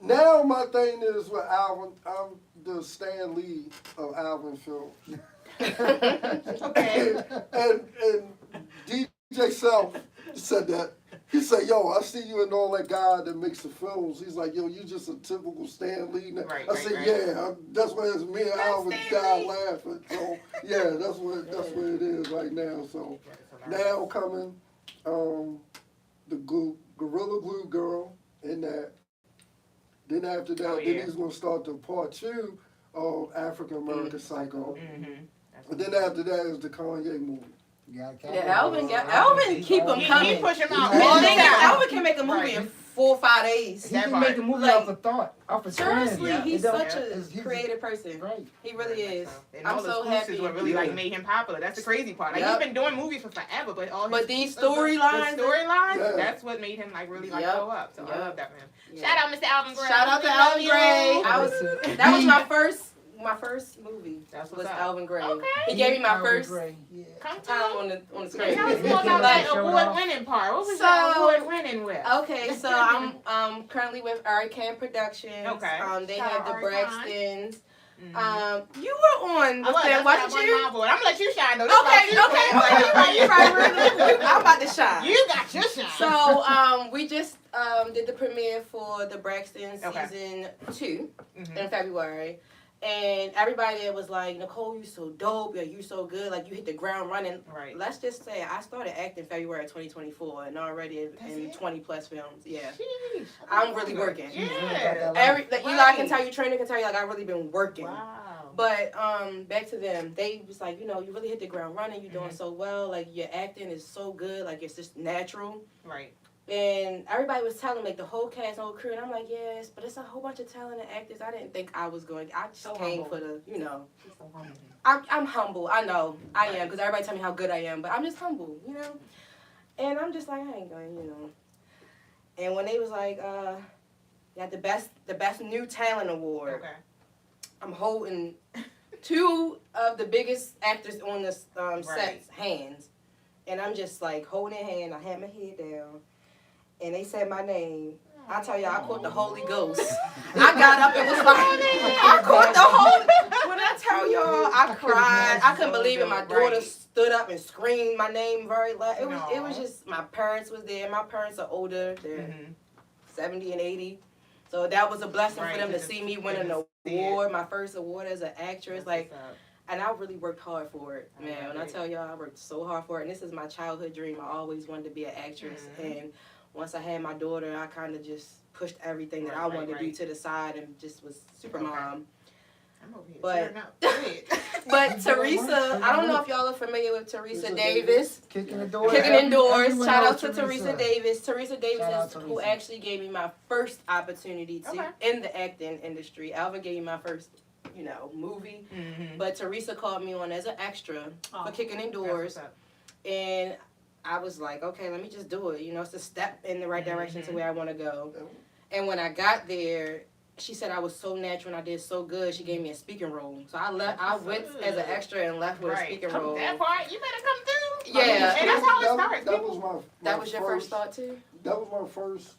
Now my thing is with Alvin. I'm the Stan Lee of Alvin films. Okay. and DJ Self said that. He said, yo, I see you and all that guy that makes the films. He's like, yo, you just a typical Stan Lee. Right, I said, right. yeah, that's why it's me and Alvin Stan die Lee. laughing. So, yeah, that's what it is right now. So, now coming, the Gorilla Glue Girl in that. Then after that, then he's going to start the part 2 of African American Psycho. Mm-hmm. And then after that is the Kanye movie. Yeah, Alvin keep them He coming. push him out The all The the thing is, time. Alvin can make a movie Right. in 4 or 5 days. He That can part. make a movie Like, off a thought, off a trend. Seriously, Yeah. he's It don't- such a he's- creative person. Right. He really is. And I'm all the so exclusives happy. what really like Yeah. made him popular. That's the crazy part. Like Yep. he's been doing movies for forever, but all his But these the storylines, storylines, Yeah. that's what made him like really like Yep. blow up. So I Yep. love that for him. Yeah. Shout out Mr. Alvin Gray. Shout out to We love Alvin you. Gray. That was my first movie. That's Was what's up. Alvin Gray. Okay. He gave me my Alvin first Gray, yeah. Come time through. on the Tell screen. us more about that award-winning part. What was So- that award-winning with? Okay, so I'm currently with Arican Productions. Okay. They Shout have out the Arican. Braxtons. Mhm. You were on I with was. them, That's why I wasn't won you? my award. I'm gonna let you shine though. This Okay, about okay, you. okay. You right. I'm about to shine. You got your shine. So we just did the premiere for the Braxton Okay. season 2 Mhm. in February. And everybody there was like, Nicole, you so dope, you so good, like you hit the ground running. Right. Let's just say I started acting February 2024 and already That's in it? 20 plus films. Yeah. Sheesh. I'm really working. Yeah. Like, Eli Right. can tell you, Trainer can tell you, like I've really been working. Wow. But back to them, they was like, you really hit the ground running, you're doing Mhm. so well, like your acting is so good, like it's just natural. Right. And everybody was telling like the whole cast, whole crew, and I'm like, yes, but it's a whole bunch of talented actors. I didn't think I was going. I just So came humble. for the, She's so humble. I'm humble. I know I am because everybody tell me how good I am, but I'm just humble, And I'm just like I ain't going, And when they was like, you got the best new talent award. Okay. I'm holding 2 of the biggest actors on the Right. set's hands, and I'm just like holding their hand. I had my head down. and they said my name. I tell y'all, I caught the Holy Ghost. I got up and was like, I caught the Holy. When I tell y'all, I cried. I couldn't believe it. My daughter stood up and screamed my name very loud. It was just, my parents was there. My parents are older. They're 70 and 80. So that was a blessing for them to see me win an award, my first award as an actress. Like, and I really worked hard for it, man. When I tell y'all, I worked so hard for it. And this is my childhood dream. I always wanted to be an actress. And once I had my daughter, I kind of just pushed everything that I wanted to do to the side and just was super mom. I'm over here but Teresa, I don't know if y'all are familiar with Teresa Davis. Kicking the doors. Kicking in doors. Shout out to Teresa Davis. Teresa Davis is who actually gave me my first opportunity in the acting industry. Alvin gave me my first, movie. But Teresa called me on as an extra for Kicking in Doors. And I was like, okay, let me just do it. It's a step in the right direction to where I want to go. And when I got there, she said I was so natural and I did so good. She gave me a speaking role. So I went as an extra and left with a speaking role. That part, you better come through. Yeah. And that's how it starts. That was your first thought too? That was my first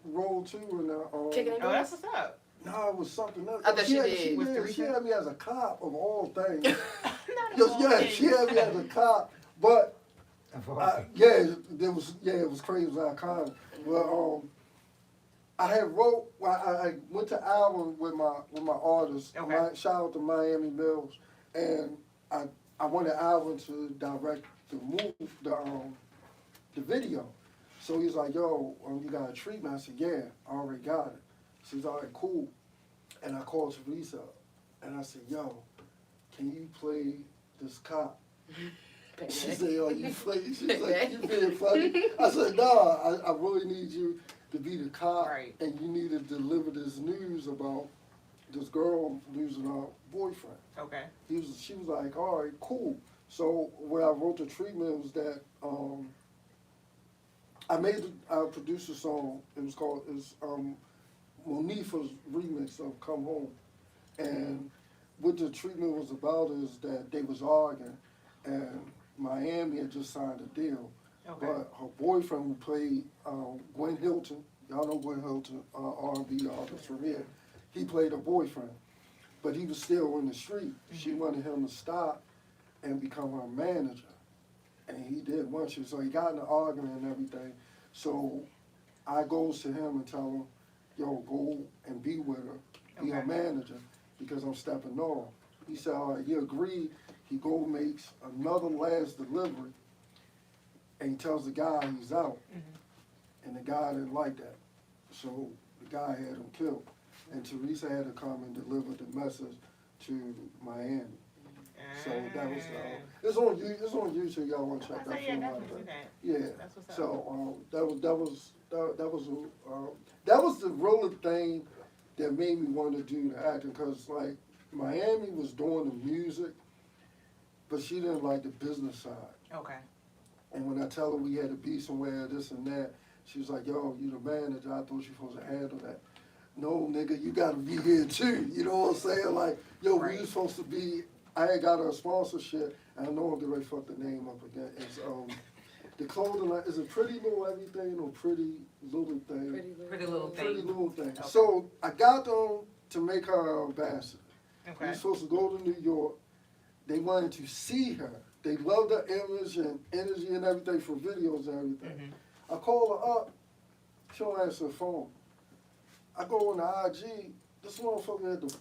role too. And Kicking in Doors? Oh, that's what's up. No, it was something else. I thought she did. She had me as a cop of all things. She had me as a cop. But it was crazy. It was iconic. Well, I had wrote. I went to Alvin with my artist. Shout out to Miami Mills, and I wanted Alvin to direct the video. So he's like, "Yo, you got a treatment?" I said, "Yeah, I already got it." She's all right, cool. And I called Teresa, and I said, "Yo, can you play this cop?" She said, "Oh, you play?" She's like, "You being funny?" I said, "No, I really need you to be the cop, and you need to deliver this news about this girl losing her boyfriend." Okay. She was like, "All right, cool." So when I wrote the treatment was that I produced a song. It was called Monifa's remix of "Come Home," and what the treatment was about is that they was arguing, and Miami had just signed a deal. Okay. But her boyfriend who played Gwen Hilton, y'all know Gwen Hilton, R&B artist from here, he played her boyfriend. But he was still in the street. She wanted him to stop and become her manager. And he did want to. So he got in an argument and everything. So I goes to him and tell him, "Yo, go and be with her, be her manager, because I'm stepping off." He said, all right, he agreed. He makes another last delivery. And he tells the guy he's out. And the guy didn't like that. So the guy had him killed. And Teresa had to come and deliver the message to Miami. So that was, it's on YouTube, y'all want to check that film out. Yeah, so that was the real thing that made me want to do the acting, because like Miami was doing the music, but she didn't like the business side. Okay. And when I tell her we had to be somewhere, this and that, she was like, "Yo, you the manager, I thought you were supposed to handle that." No, nigga, you gotta be here too. You know what I'm saying? Like, yo, we were supposed to be, I had got a sponsorship, and I know I'm getting ready to fuck the name up again. It's the clothing line, is it Pretty Little Everything or Pretty Little Thing? Pretty Little Thing. Pretty Little Thing. Okay. So I got them to make her an ambassador. Okay. We were supposed to go to New York. They wanted to see her. They loved her image and energy and everything for videos and everything. I call her up. She don't answer the phone. I go on the IG. This motherfucker at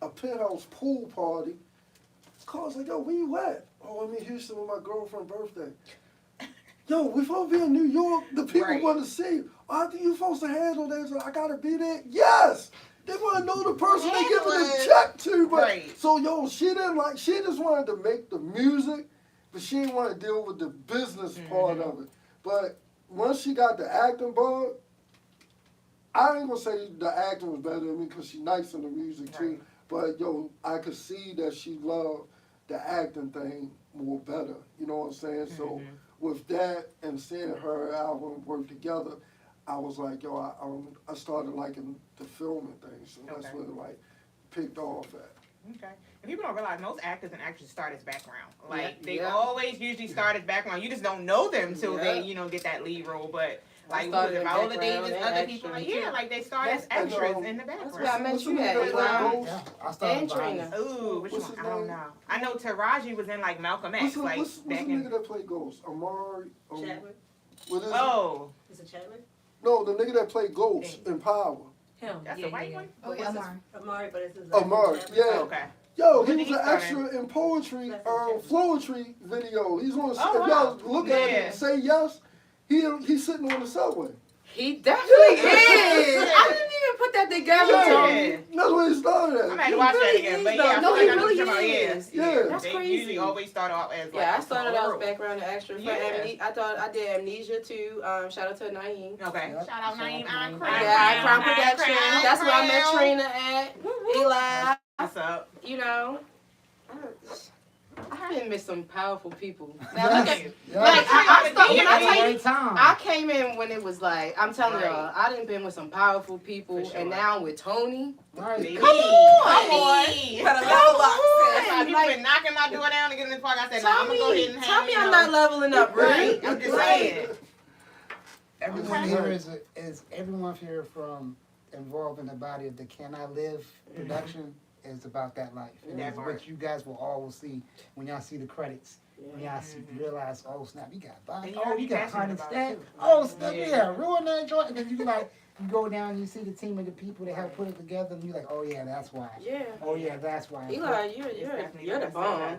a penthouse pool party. Calls like, "Yo, where you at?" "Oh, I'm in Houston with my girlfriend's birthday." "Yo, we supposed to be in New York. The people want to see you." "I think you supposed to handle that." So I gotta be there. Yes. They want to know the person they giving the check to. But so yo, she didn't like. She just wanted to make the music, but she didn't want to deal with the business part of it. But once she got the acting bug, I ain't gonna say the acting was better than me because she's nice in the music too. But yo, I could see that she loved the acting thing more better. You know what I'm saying? So with that and seeing her album work together, I was like, yo, I started liking the filming thing. So that's where it like picked off at. Okay. And people don't realize most actors and actresses start as background. Like they always usually start as background. You just don't know them until they, get that lead role. But Like started in Viola background Davis, and other extra. people. Like, yeah, like they started as That's- extras in the That's where I background. met What's you the at, nigga that play Eli. Ghost? Yeah, I started And behind Trina. the- Ooh, which What's one? his I don't name? know. I know Taraji was in like Malcolm X, like What's the back nigga in. that play Ghost? Amari? Chadwick? What is it? Oh, Is it Chadwick? No, the nigga that played Ghost in Power. Him. that's Yeah, a white yeah, one. Oh, yeah, Amari, but it's his Amari, Chadwick. yeah. Okay. Yo, When he did was he an start extra in poetry, That's his fluentry video. He's on. Oh, if wow. y'all look at it Yeah. and say yes, he's sitting on the subway. He definitely Yeah. is. I didn't even put that together, Yeah. Tony. That's where he started I'm at. gonna have to watch that really again. is, But though. yeah, I No, feel he like I know what really you're talking about. is. Yeah. That's They crazy. usually always start off as like Yeah, I a started small out role. background and extra for Yeah. I did Amnesia too. Shout out to Naeem. Okay. Yep. Shout out Naeem. Naeem. Yeah, Crown Production. That's where I met Trina. Trina at. Eli. What's up? You know, I didn't miss some powerful people. Now Yes. look at, Yes. like I started, when I That's tell a you, great time. I came in when it was like, I'm telling Right. y'all, I done been with some powerful people, For sure. and now I'm with Tony. Right. Baby. Come on, Baby. You better Come level up, on. sis. People Like, been knocking my door down to get in this park. I said, no, I'm gonna go ahead and tell me hang I'm not leveling up, Right. right? I'm just Like, saying. Everyone Okay. here is everyone here from involved in the body of the Can I Live production is about that life. And That it's part. what you guys will always see when y'all see the credits. When y'all realize, oh snap, you got Bob, And you oh gotta you be got passionate Honey about it, Stack, too. oh snap, Yeah. yeah, ruin that joint. And then you like you go down and you see the team of the people that help put it together, and you're like, oh yeah, that's why. yeah. Oh yeah, that's why. Eli, It's definitely you're the best. bomb.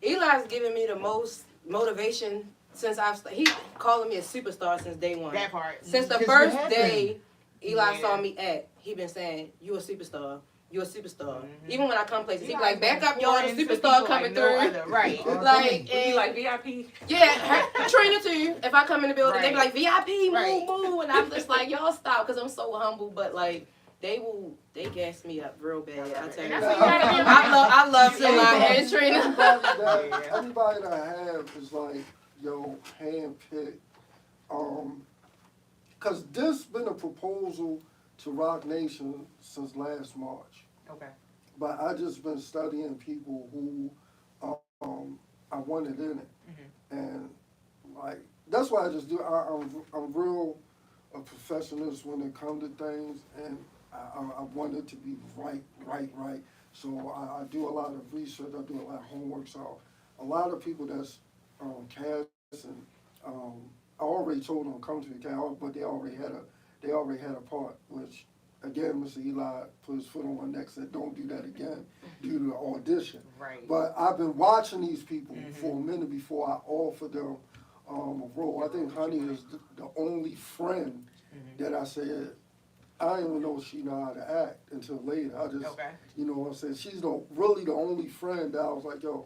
Eli's given me the most motivation since he calling me a superstar since day one. That part. Since the Because first you have day Eli Yeah. saw me act, he been saying, "You a superstar. You a superstar." Mhm. Even when I come places, he be Eli's like, "Back up, been y'all, the pouring into superstar people coming like no through." other. Right. Like, Would you and, like VIP? yeah, Trina too. If I come in the building, they be Right. like, "VIP, move, Right. move," and I'm just like, "Y'all stop," because I'm so humble. But like, they gas me up real bad. I tell And you. that's what you gotta be. I love Eli Everybody- and Trina. Everybody that I have is like, yo, handpicked. Cause this been a proposal to Rock Nation since last March. Okay. But I just been studying people who I wanted in it, and like that's why I just do. I'm real a perfectionist when it comes to things, and I want it to be right. So I do a lot of research. I do a lot of homework. So a lot of people that's cast and I already told them come to the cast, but they already had a part, which. Again, Mr. Eli put his foot on my neck, said, don't do that again due to the audition. Right. But I've been watching these people for a minute before I offer them a role. I think Honey is the only friend that I said, I didn't even know she know how to act until later. I just, Okay. you know what I'm saying? She's really the only friend that I was like, yo,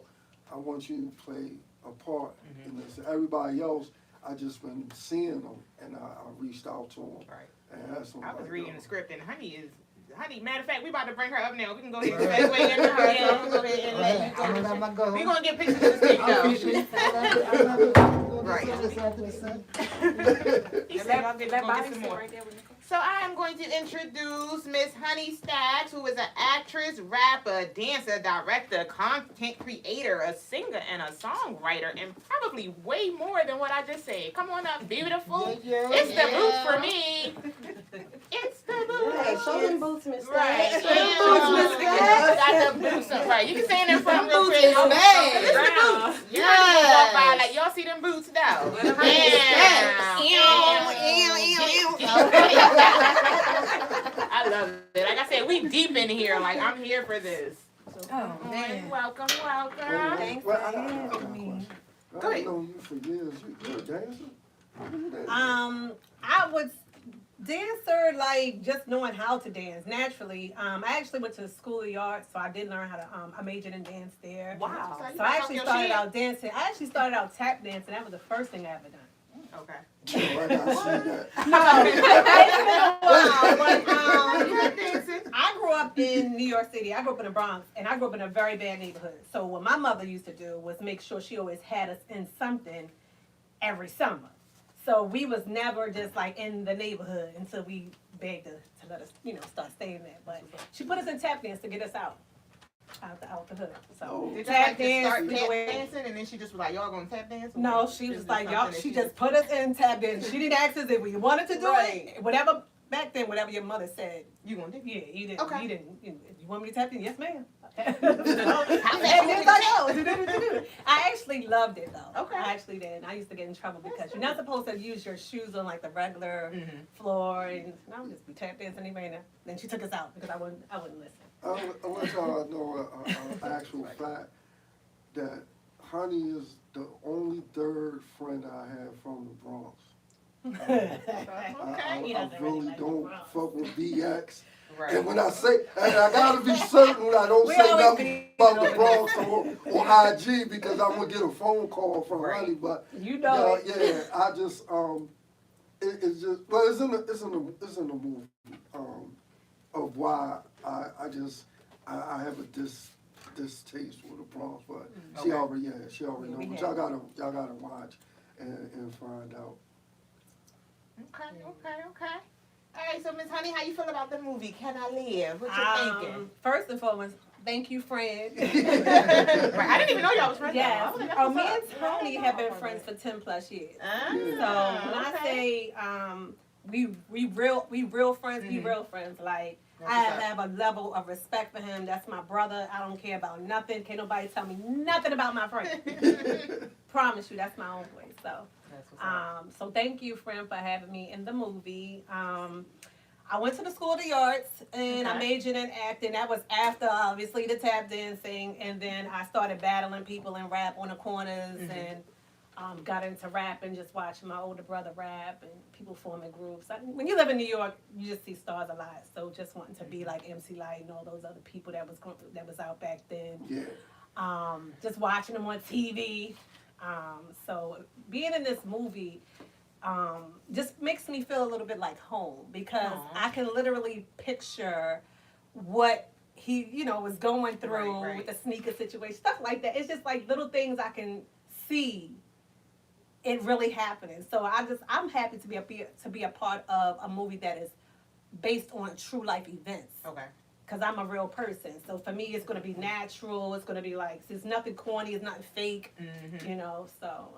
I want you to play a part in this. Everybody else, I just been seeing them, and I reached out to them. Right. And asked them, I was like, reading yo, the script, and Honey, matter of fact, we about to bring her up now. We can go ahead and segue into her. So I'm gonna go ahead and let you I'm go. gonna let my go. We're gonna get pictures of the stick, I though. appreciate it. I love it. Right. After the sun. He said, "Y'all get, That go body get some sit more." right there with Nicole. So I am going to introduce Miss Honey Stacks, who is an actress, rapper, dancer, director, content creator, a singer, and a songwriter, and probably way more than what I just said. Come on up, beautiful. Yeah. It's the boots for me. It's the Hey, boots. show them boots, Miss Right. Stacks. Show them boots, Miss Stacks. Got the boots up. Right. You can say it in front real Them quick. boots is bad. It's the Brown. boots. You might just walk by like, y'all see them boots though. I love it. Like I said, we deep in here. Like I'm here for this. Oh, man. Welcome. Thanks Well, for I got a having question. me. Go ahead. I've known you for years. You're a dancer? How do you dance? I was dancer, like just knowing how to dance naturally. I actually went to School of the Arts, so I did learn how to. I majored in dance there. Wow. So I actually started out dancing. I actually started out tap dancing. That was the first thing I ever done. Okay. Oh, I gotta see that. No, it's been a while, but I grew up in New York City. I grew up in the Bronx, and I grew up in a very bad neighborhood. So what my mother used to do was make sure she always had us in something every summer. So we was never just like in the neighborhood until we begged her to let us, start staying there. But she put us in tap dance to get us out. out the hood. So Did you tap like just start dance, tap dancing and then she just was like, y'all gonna tap dance? Or No, she was like, y'all. She just put us in tap dance. She didn't ask us if we wanted to do it. Whatever back then, whatever your mother said, you gonna do? Yeah, you didn't. Okay. You didn't. You want me to tap in? Yes, ma'am. I actually loved it though. Okay. I actually did. I used to get in trouble because you're not supposed to use your shoes on like the regular floor, and I would just be tap dancing anyway. And then she took us out because I wouldn't listen. I want y'all to know an actual fact that Honey is the only third friend I have from the Bronx. I really don't fuck with BX. Right. And when I say, and I gotta be certain I don't say nothing about the Bronx or IG because I'm gonna get a phone call from Honey. But you know, yeah, I just it's just well, it's in the movie of why I have a distaste for the Bronx, but she already knows. But y'all gotta watch and find out. Okay. All right, so Miss Honey, how you feel about the movie Can I Live? What you thinking? First and foremost, thank you, friend. Right, I didn't even know y'all was friends. Yes. Me and Tony have been friends for 10+ years. So when I say we real friends, we real friends. Like I have a level of respect for him. That's my brother. I don't care about nothing. Can't nobody tell me nothing about my friend. Promise you, that's my own boy. So thank you, friend, for having me in the movie. I went to the School of the Arts and I majored in acting. That was after, obviously, the tap dancing. And then I started battling people in rap on the corners and got into rap and just watching my older brother rap and people forming groups. When you live in New York, you just see stars a lot. So just wanting to be like MC Light and all those other people that was out back then. Yeah. Just watching them on TV. So being in this movie just makes me feel a little bit like home because I can literally picture what he, was going through with the sneaker situation, stuff like that. It's just like little things I can see it really happening. So I'm happy to be a part of a movie that is based on true life events. Okay. Because I'm a real person. So for me, it's going to be natural. It's going to be like, it's nothing corny. It's nothing fake, So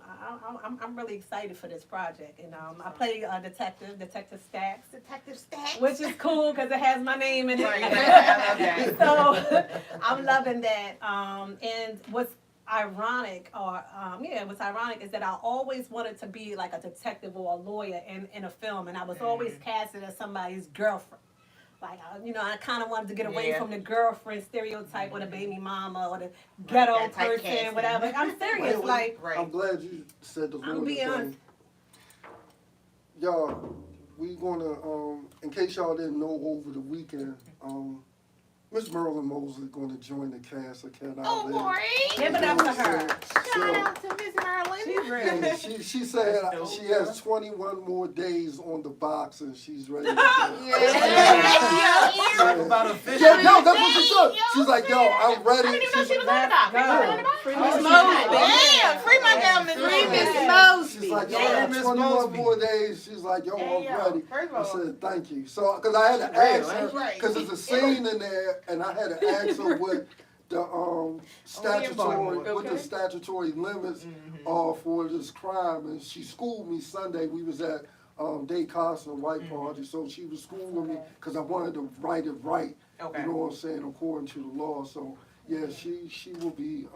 I'm really excited for this project. And I play Detective Stacks. Detective Stacks. Which is cool because it has my name in it. Right, I love that. So I'm loving that. And what's ironic, is that I always wanted to be like a detective or a lawyer in a film. And I was always casted as somebody's girlfriend. Like, I kind of wanted to get away from the girlfriend stereotype or the baby mama or the ghetto person, whatever. I'm serious. I'm glad you said the lawyer thing. Y'all, we gonna, in case y'all didn't know, over the weekend, Miss Marilyn Mosley is going to join the cast of Can I Live. Oh, boy. Give it up to her. Shout out to Miss Marilyn. She's real. She said she has 21 more days on the box and she's ready to go. Talk about a fish. Yo, that's what she said. She's like, yo, I'm ready. I didn't even know she was on the dock. Free Miss Miss Mosby. Mosby. Yeah, free my girl, Miss Miss Mosby. She's like, yo, I have 21 more days. She's like, yo, I'm ready. First of I all, said, thank you. So, because I had to ask her, because there's a scene in there, and I had to ask her what the statutory limits are for this crime, and she schooled me Sunday. We was at Day Costa White Party, so she was schooling me because I wanted to write it right. Okay. You know what I'm saying, according to the law. So yeah, she will be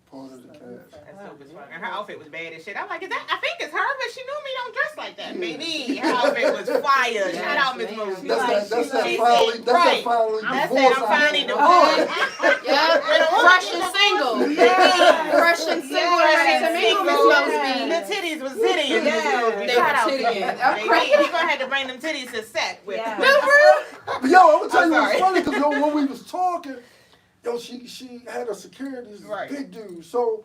part of the cast. That's dope as fuck. And her outfit was bad as shit. I'm like, I think it's her, but she normally don't dress like that. Baby, her outfit was fire. Shout out Miss Mosby. That's that finally I'm finally divorced. Yeah, fresh and single. Fresh and single. To me, Miss Mosby. The titties was zitty. They were tittying. I'm crazy. You're gonna have to bring them titties to set with. But yo, I'm gonna tell you what's funny, because when we was talking, she had a security, this big dude. So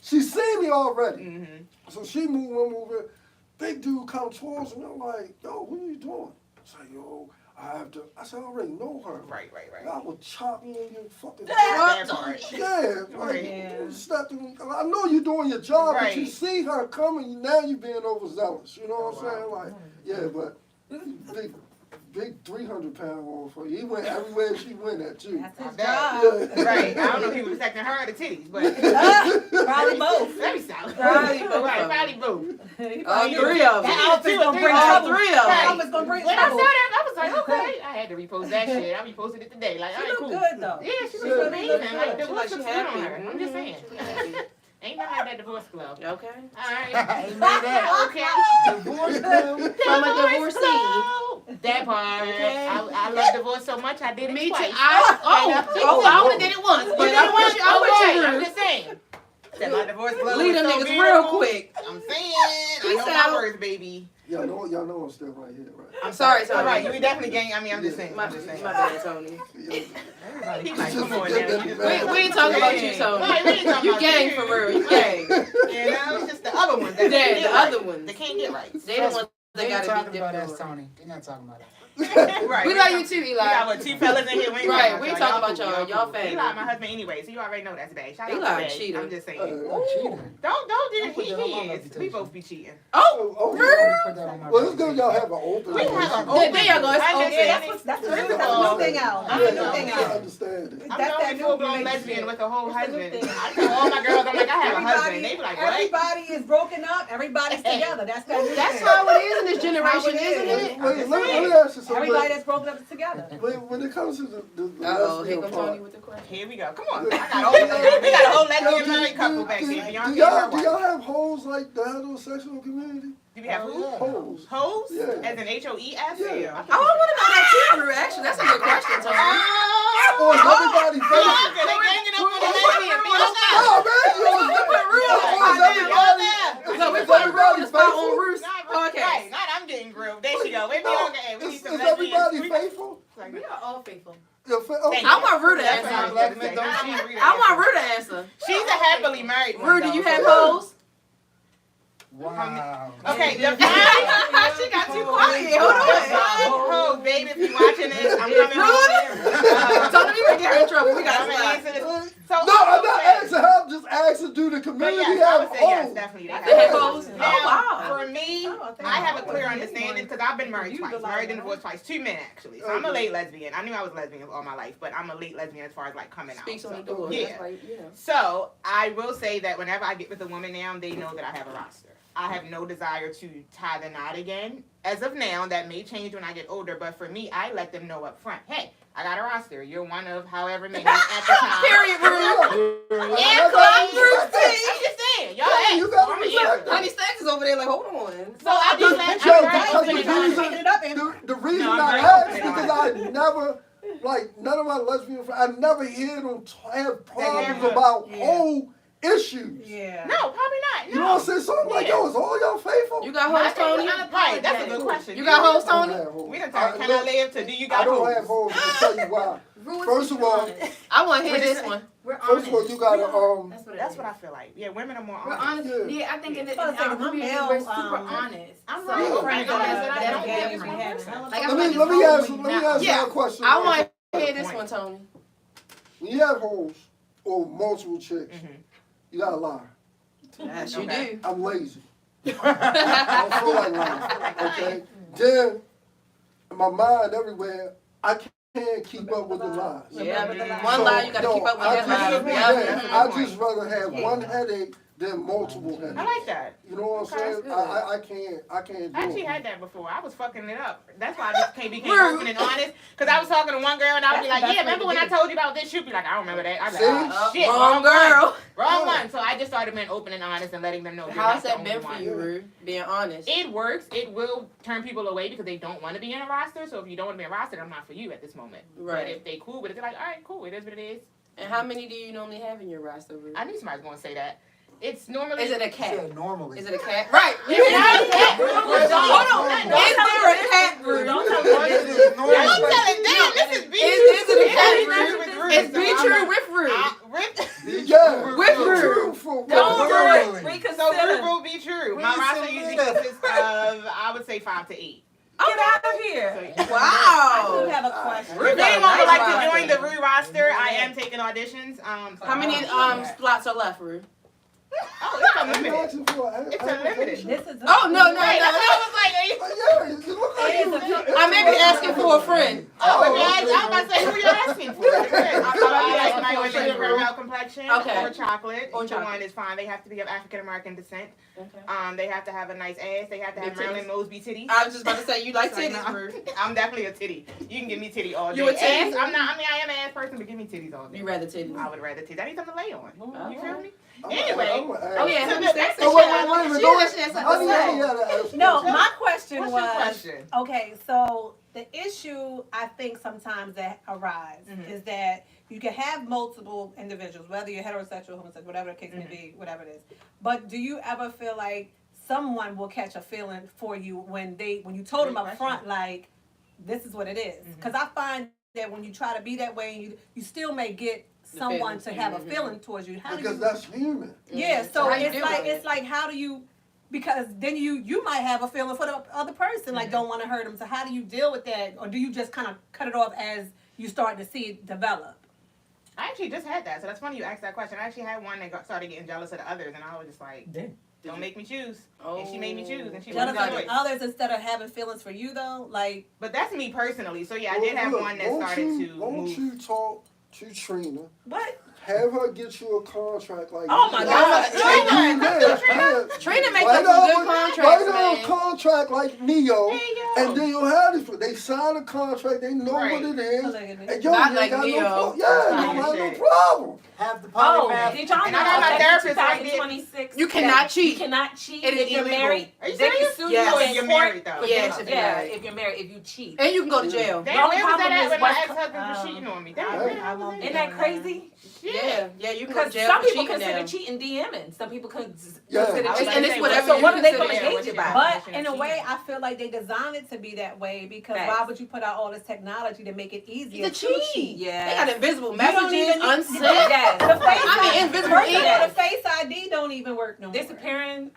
she seen me already. So she moving. Big dude come towards me. I'm like, yo, what are you doing? I say, yo, I said, I already know her. Right. I would chop you in your fucking I know you're doing your job, but you see her coming, now you're being overzealous. You know what I'm saying? Like, yeah, but big 300-pound one for you. He went everywhere she went at too. That's his That- job. Right. I don't know if he was protecting her or the titties, but Probably both. very solid. Probably both. Right, probably both. All three of them. That outfit's gonna bring All trouble. three of That them. outfit's gonna bring When I saw trouble. that, I was like, okay. I had to repost that shit. I reposted it today. Like, all She right, look cool. good though. Yeah, she Yeah. looks amazing. Like, She the like looks she good on happy. her. I'm just saying. She happy. Ain't nothing like that divorce club. Okay. All right. Ain't made that. Okay. Divorce club. From a divorcee. club. That part. Okay. I love divorce so much I did it Me too. twice. I only did it once, but You I'm did with it you. I'm once? with Okay, you, I'm Ruth. just saying. Said my divorce club Leave was them so niggas beautiful. real quick. I'm saying. I Peace know out. my words, baby. Y'all know I'm still right here, right? I'm sorry, All Tony. right, you definitely gang. I mean, I'm just saying. My I'm just saying. bad, Tony. Yeah. He like, come on Forget now. that You just- man. We ain't talking about you, Right, Tony. we ain't talking You about gang you. for real. You gang. You know, it's just the other ones. That Yeah, can't the get right. other ones. They can't get right. They the ones They that ain't gotta talking be about different. us, Tony. They're not talking about us. Right. We love you too, We got Eli. what, two fellas in here. We ain't Right, talking we ain't about talking about y'all. Y'all cool. family. Eli, my husband anyway, so you already know that's bad. Shout out Eli to a Bae. cheater. I'm just saying. Cheater. Don't do Don't put that on my he is. We reputation. both be cheating. Oh, Oh, Put that on my well, it's good y'all reputation. have an open. We have an There- there y'all go. It's understanding. open. That's First the of all, new thing out. I That's don't the new know. thing I out. understand it. I'm That's the only that new full-blown relationship. lesbian with a whole That's the new husband. thing. I tell all my girls, I'm like, I have a husband. They be like, what? Everybody is broken up. Everybody's together. That's that new That's thing. how it is in this That's how generation, it is. isn't it? Wait, let me ask you something. Everybody that's broken up is together. When it comes to the Uh-oh, lesbian here comes part, Tony with the question. Here we go. Come on. We got a whole lesbian married couple back there. Beyonka and her do y'all wife. have hoes like the heterosexual community? Do we have who? Yeah. Hoes. Hoes? Yeah. As in H-O-E-S? Yeah. Oh, I want to know that too, Rue. Actually, that's a good question, Tony. Or is everybody Beyonka, faithful? they ganging up on the lesbian. Beyonka. No, man, you know what I'm saying? No, we put a real spot on Ruth's Not podcast. right. Not I'm getting grilled. There she go. Where Beyonka at? We need Is some everybody lesbians. faithful? Like, We are all faithful. Okay. Thank I want Rue to That's what I answer. was gonna say. Nah, I want Rue to I want answer. Rue to answer. She's a happily married one. Rue, do you though, have so- hoes? Wow. Okay, define. She got too quiet. Hold on. Oh, baby, if you're watching this, I'm coming home. Tony, we gonna get her in trouble. We I'm got gonna to answer slide. this. So No, I'm not asking her. I'm just asking, do the But community yes, I have would say yes, hoes? definitely. They have hoes? Now, Oh, wow. for me, Oh, thank I have a God. clear understanding because I've been married You twice, rely married and on divorced twice, 2 men actually. So I'm a late lesbian. I knew I was lesbian all my life, but I'm a late lesbian as far as like coming out. Speaks on So, the divorce. yeah. That's right, you know. So I will say that whenever I get with a woman now, they know that I have a roster. I have no desire to tie the knot again. As of now, that may change when I get older, but for me, I let them know up front, hey, I got a roster. You're one of however many at the time. Period, Rue. Yeah, I'm I'm just saying. Y'all ask. You gotta I'm a respect answer. Honey Stacks is over there like, hold on. So I just let Yo, I'm because very the open and honest. reason- Taking it up and The reason No, I'm I very asked open is and because I never, like, none of my lesbian friends, I never hear them have problems never- about yeah. whole issues. yeah. No, probably not. You know what I'm saying? So I'm like, yo, is all y'all faithful? You got hoes, Tony? Right, that's a good question. You got hoes, I don't Tony? have hoes. We done talked, can I live to do you I got don't hoes? have hoes. I'll tell you why. First of all, I want to hear this one. We're first of all, you gotta That's what it That's is. what I feel like. Yeah, women are more We're honest. honest. Yeah. Yeah, I think in I was our saying, my community, male, we're super um, honest. I'm So, right. Friends Friends that that I that don't gay get is is my having person. hella Like, fun. I'm let like, me it's ask always let me not- ask Yeah, you a question. I want to hear this one, Tony. When you have hoes or multiple chicks, Mhm. you gotta lie. Yes, you Okay. do. I'm lazy. I don't feel like lying. Okay. Then in my mind everywhere, I can't keep up with the lies. Yeah, Remember the lie. one lie you got to keep up with I that just, lie. yeah, Yeah. I just rather have one headache than multiple headaches. I like that. You know what I'm Okay, saying? that's I can't do I actually it. had that before. I was fucking it up. That's why I just became Rude. open and honest. Because I was talking to one girl and I would be That's like, the yeah, best way remember to when be. I told you about this? She'd be like, I don't remember that. I'd be See? like, oh, shit, Wrong one. girl. Wrong one. So I just started being open and honest and letting them know. you're How's not that the been only for one. you, Rue? Being honest. It works. It will turn people away because they don't want to be in a roster. So if you don't want to be in a roster, I'm not for you at this moment. But Right. if they cool with it, they're like, all right, cool. It is what it is. And how many do you normally have in your roster, Rue? I knew somebody was going to say that. It's normally. Is it a You cat? said normally. Is it a cat? Right. Yeah, it's a cat. Hold on. Is there a cat, Rue? Don't tell me. It is normal. Don't tell it. Damn, this is B. Is it a cat, It's Rue? It's be true with Rue. Yeah, With it's Rue. truthful. Don't Normally. So Reconsider. it will be true. My roster usually consists of, I would say, 5 to 8. Get out of here. So, I do Wow. have a question. if anyone would like to Nice join the Rue roster, I am taking auditions. So How many slots are left, Rue? Oh, it's I'm unlimited. asking for an It's unlimited. application. This is Oh, no, no, Right, no. that's what I was like. Yeah, you look like It is you. I may be asking for a friend. Oh, if you okay. ask, I'm about to say, who you asking for? I like asking my for a with friend. a caramel complexion Okay. or chocolate. Or Either chocolate. one is fine. They have to be of African American descent. Okay. They have to have a nice ass. They have to have Big Marilyn titties. Mosby titties. I was just about to say, you like It's like, titties, no. Rude. I'm definitely a titty. You can give me titty all day. You a titty? Ass, I'm not. I mean, I am an ass person, but give me titties all day. You rather titties. I would rather titties. I need something to lay on. You feel me? I'm Anyway. Oh, yeah. So Wait, that's Oh, wait, wait, wait. She Go actually has ahead. something to I say. need to ask. No, my question What's your was, question? okay, so the issue I think sometimes that arise is that you can have multiple individuals, whether you're heterosexual, homosexual, whatever the case may be, whatever it is. But do you ever feel like someone will catch a feeling for you when you told them Great up question. front, like, this is what it is? Because I find that when you try to be that way, you still may get someone to have a feeling towards you. How do Because you? that's human. Yeah, so How you it's do like it? how do you, because then you might have a feeling for the other person, like don't want to hurt them. So how do you deal with that, or do you just kind of cut it off as you start to see it develop? I actually just had that, so that's funny you asked that question. I actually had one that started getting jealous of the others, and I was just like, don't make me choose. And she made me choose, and she was Jealous of choice. the others instead of having feelings for you though, like. But that's me personally. So yeah, I did have Look, one that won't started you, to Won't move. you talk to Trina? What? Have her get you a contract like Oh, my me. God. Trina makes Write up some good up contracts, Write man. a contract like Neo, There you go. and then you'll have this. They sign a contract, they know Right. what it is. Polygamy. And yo, Not you like ain't got Neo. no problem. Yeah, That's you fine don't have no shit. problem. Have the Oh, polymath. did y'all know And I got my that therapist right there. 2026? You cannot cheat. You cannot cheat It is if you're illegal. married. Are you They can serious? sue Yes. you If in you're court married, though. for Yes, getting- if you're yeah, married. if you're married, if you cheat. And you can go to jail. Damn, The only where was problem that at is when my what's- ex-husband was cheating on me? Damn, I- where the I hell was won't it? be Isn't that crazy? Yeah, yeah, you can go to Because jail some for people cheating consider now. cheating DMing. Some people consider Yeah. cheating. And it's whatever So you what are they consider. going to gauge it by? But in a way, I feel like they designed it to be that way because Facts. why would you put out all this technology to make it easier It's a to cheat. Yeah. They got invisible don't messages, even need- unsent. Yes. The face I mean, ID, invisible first of all, email. the face ID don't even work no more. Disappearing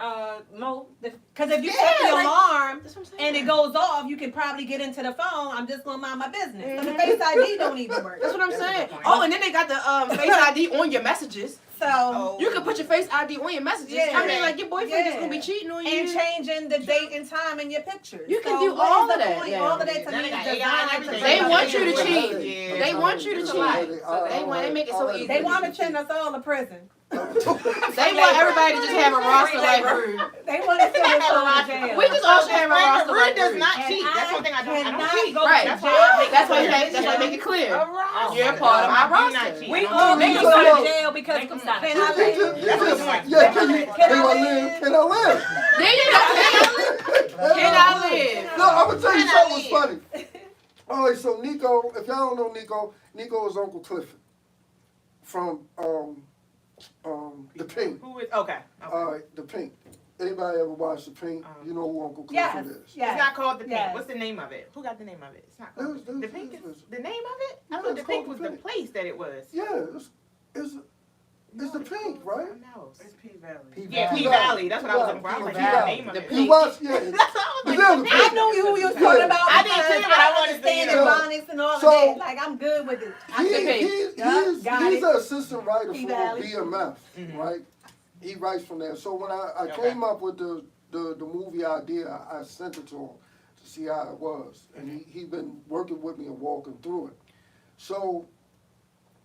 mode. Because if you set the Yeah, like- alarm That's what I'm saying. and it goes off, you can probably get into the phone. I'm just gonna mind my business. So the face ID don't even work. That's what I'm That's a saying. good point. Oh, and then they got the Face ID on your messages. So Oh. You can put your Face ID on your messages. Yeah. I mean, like your boyfriend is Yeah. gonna be cheating on you. and changing the date and time in your pictures. You can So do what is all the of that, point? yeah. All of that to Now me they is got AI and designed to everything. They bring want us you to in. cheat. Yeah. They want you to It's a cheat. lie. They make it so easy. They want to send us all to prison. They want everybody to just have a roster like Rude. They want to send us all to jail. We just all should have a roster Rude like does Rude. not And cheat. That's one thing I don't cannot cheat. go Right. to That's jail. why That's why you make it clear. You're a part of my I do not roster. cheat. We I all don't make cheat. you go to jail because Make them stop can cheating. I live? That's the point. Yeah, can you? Can Can I I live? live? Can I live? There you go. Can I live? No, I'm gonna tell you Can I something live? funny. All right, so Nico, if y'all don't know Nico is Uncle Clifford from The Pink. Who is okay? All right, The Pink. Anybody ever watched The Pink? You know who Uncle Yes. Clifford is. Yes. It's not called the Pink. Yes. What's the name of it? Who got the name of it? It's not It was- called it was- the Pink. it was- Is the name of it? I Yeah, thought the it's Pink called was The the Pink. place that it was. Yeah, it's The Pink, right? No. It's P Valley. Yeah, P Valley. Valley. That's what I was looking for. I was like, P what's the Valley. name of The it? Pink. You watch, yeah. That's what I was Yeah, like. the the I Pink. knew who you was talking about. I did because too, but I wanted to understand see the it. bonnets and all of So- that. Like I'm good with it. I He- think he's got he's it. an assistant writer P for Valley. BMF, Mhm. right? He writes from there. So when I Okay. came up with the movie idea, I sent it to him to see how it was, and he been working with me and walking through it. So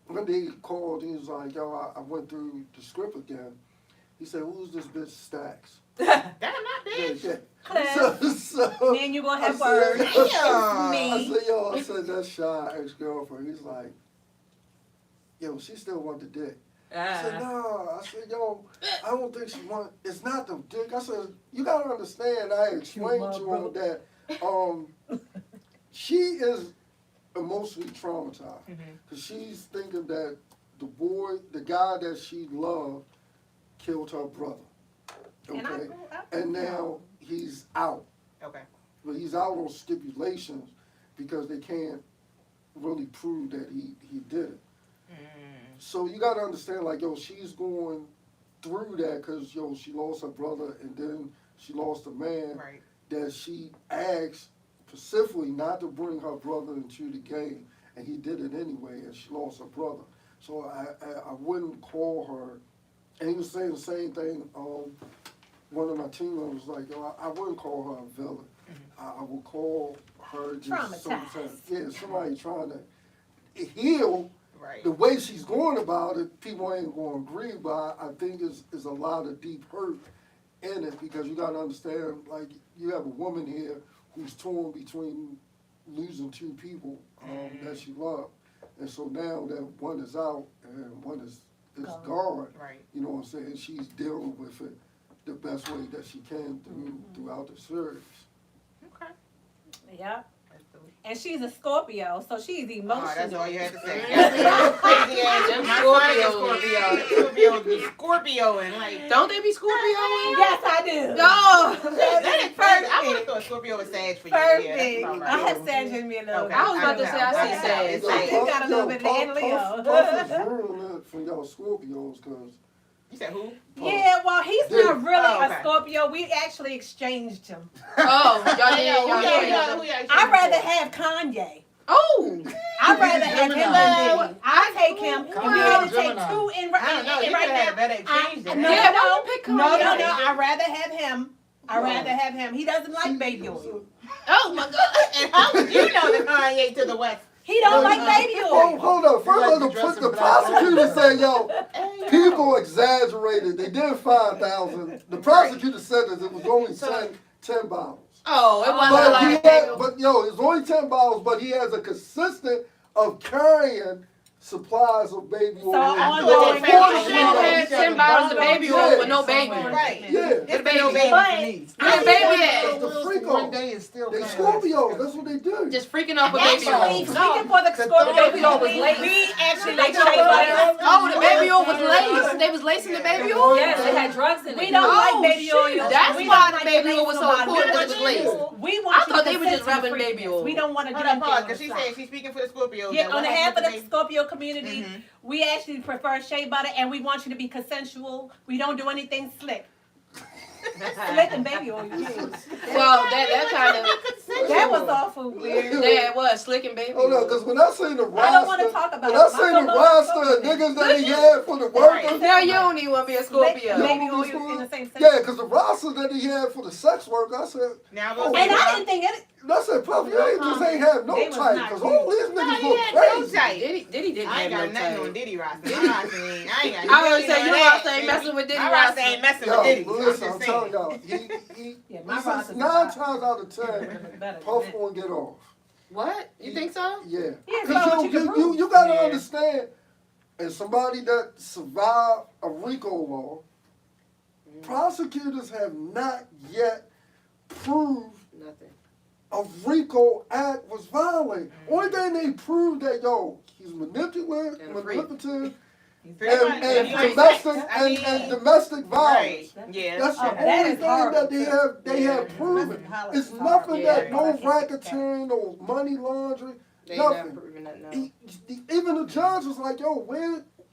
one day he called. He was like, "Yo, I went through the script again." He said, "Who's this bitch Stacks?" Damn, not Yeah, bitch. yeah. Cliff. So Me and you gonna have I said- words. Yeah. Me. I said, that's Shy, ex-girlfriend. He's like, yo, she still want the dick. I said, no. I said, yo, I don't think she want, it's not the dick. I said, you gotta understand, I explained to him that she is emotionally traumatized. Because she's thinking that the guy that she loved, killed her brother. And I Okay? grew up And with now he's out. Okay. But he's out on stipulations because they can't really prove that he did it. So you got to understand, like, yo, she's going through that because, yo, she lost her brother and then she lost a man Right. that she asked specifically not to bring her brother into the game, and he did it anyway, and she lost her brother. So I wouldn't call her And he was saying the same thing. One of my team members was like, yo, I wouldn't call her a villain. I would call her just somebody trying to heal. Right. The way she's going about it, people ain't going to agree, but I think is a lot of deep hurt in it, because you got to understand, like, you have a woman here who's torn between losing two people that she loved. And so now that one is out and one is gone, Right. you know what I'm saying, she's dealing with it the best way that she can throughout the series. Okay. Yeah. And she's a Scorpio, so she's emotional. Oh, that's all you had to say. Crazy ass. My son is Scorpio. Scorpio be Scorpioing. Like, Don't they be Scorpioing? Yes, I do. No. that is perfect. I would have thought Scorpio was Sag for you. Perfect. Yeah, that's I about had right. Sag in me a little Okay. bit. I was about to say, I see Sag. It's I do got a little bit of the in Leo. Puff is ruining it from y'all Scorpios, because You said who? Yeah, well, he's Yeah. not really Oh, okay. a Scorpio. We actually exchanged him. Oh, y'all I'd rather have Kanye. Oh. I'd rather have him than Diddy. I take him. If we had to take Gemini. two in I don't know. You right could have now. better exchange than No, that. Yeah, why you pick no, Kanye? I'd rather have him. I'd rather have him. He doesn't like baby oil. Oh my God. And how would you know the Kanye to the west? He don't like baby oil. hold up. First like of all, to dress the in black. prosecutor said, yo, people exaggerated. They did 5,000. The prosecutor said that it was only 10 bottles. Oh, it wasn't But he like had, but yo, it's only 10 bottles, but he has a consistent of carrying supplies of baby oil. So I ongoing. thought they found You should have had 10 bottles of baby oil with no baby. Right. Yeah. It's been no baby. baby. Where the baby at? It's the freak One off. day is still They kinda Scorpios, that's what they do. Just freaking off with baby Actually, oil. speaking for the Scorpio, baby oil was laced. we actually They like chose shea butter. Oh, the baby oil was laced. They was lacing the baby oil? Yes, they had drugs in it. We don't Oh, like baby shit. oil. That's We why don't the like baby oil was so nobody. important, We it was want laced. you- We I want you thought to they were just consent to rubbing the baby freakness. oil. We don't want to Hold drink up, it pause, on because the she side. said she's speaking for the Scorpios. Yeah, What on the happened half of with the baby? Scorpio community, Mhm. we actually prefer shea butter, and we want you to be consensual. We don't do anything slick. Slick and baby oil, you use. Well, that kind of, That was awful weird. yeah, it was slicking baby Hold on, oil. because when I seen the roster, I don't wanna talk about when it. I seen My the fellow roster of Scorpios. niggas that he had for the workers, Now you don't even want to be a Slick Scorpio. and baby You oil know in the same yeah, sentence. because the roster that he had for the sex worker, I said, Now Oh, go And I didn't think it. I said, Puff, you ain't just ain't have no They was type, not because cute. all these No, niggas he look had no crazy. type. Diddy didn't I ain't have got no nothing type. on Diddy roster. My roster ain't. I ain't got I always nothing say on your that, roster ain't baby. messing with Diddy My roster roster. ain't messing Yo, with Diddy. but listen, I'm I'm telling just y'all, Yeah, he my says roster's 9 better. times out of 10, Better than Puff that. gonna get off. What? You think so? Yeah. Yeah, Because so what you can prove. you gotta Yeah. understand, as somebody that survived a RICO law, prosecutors have not yet proved Nothing. a RICO act was violated. Only thing they proved that, yo, he's manipulative, And a freak. Pretty much. and You ain't domestic sex. I mean, and domestic violence. right. Yeah. That's the Oh, that only is thing horrible, that they Yeah. have proven. Domestic It's violence is nothing horrible. that no Yeah. racketeering, no money laundering, They nothing. not proving that now. Even the judge was like, yo,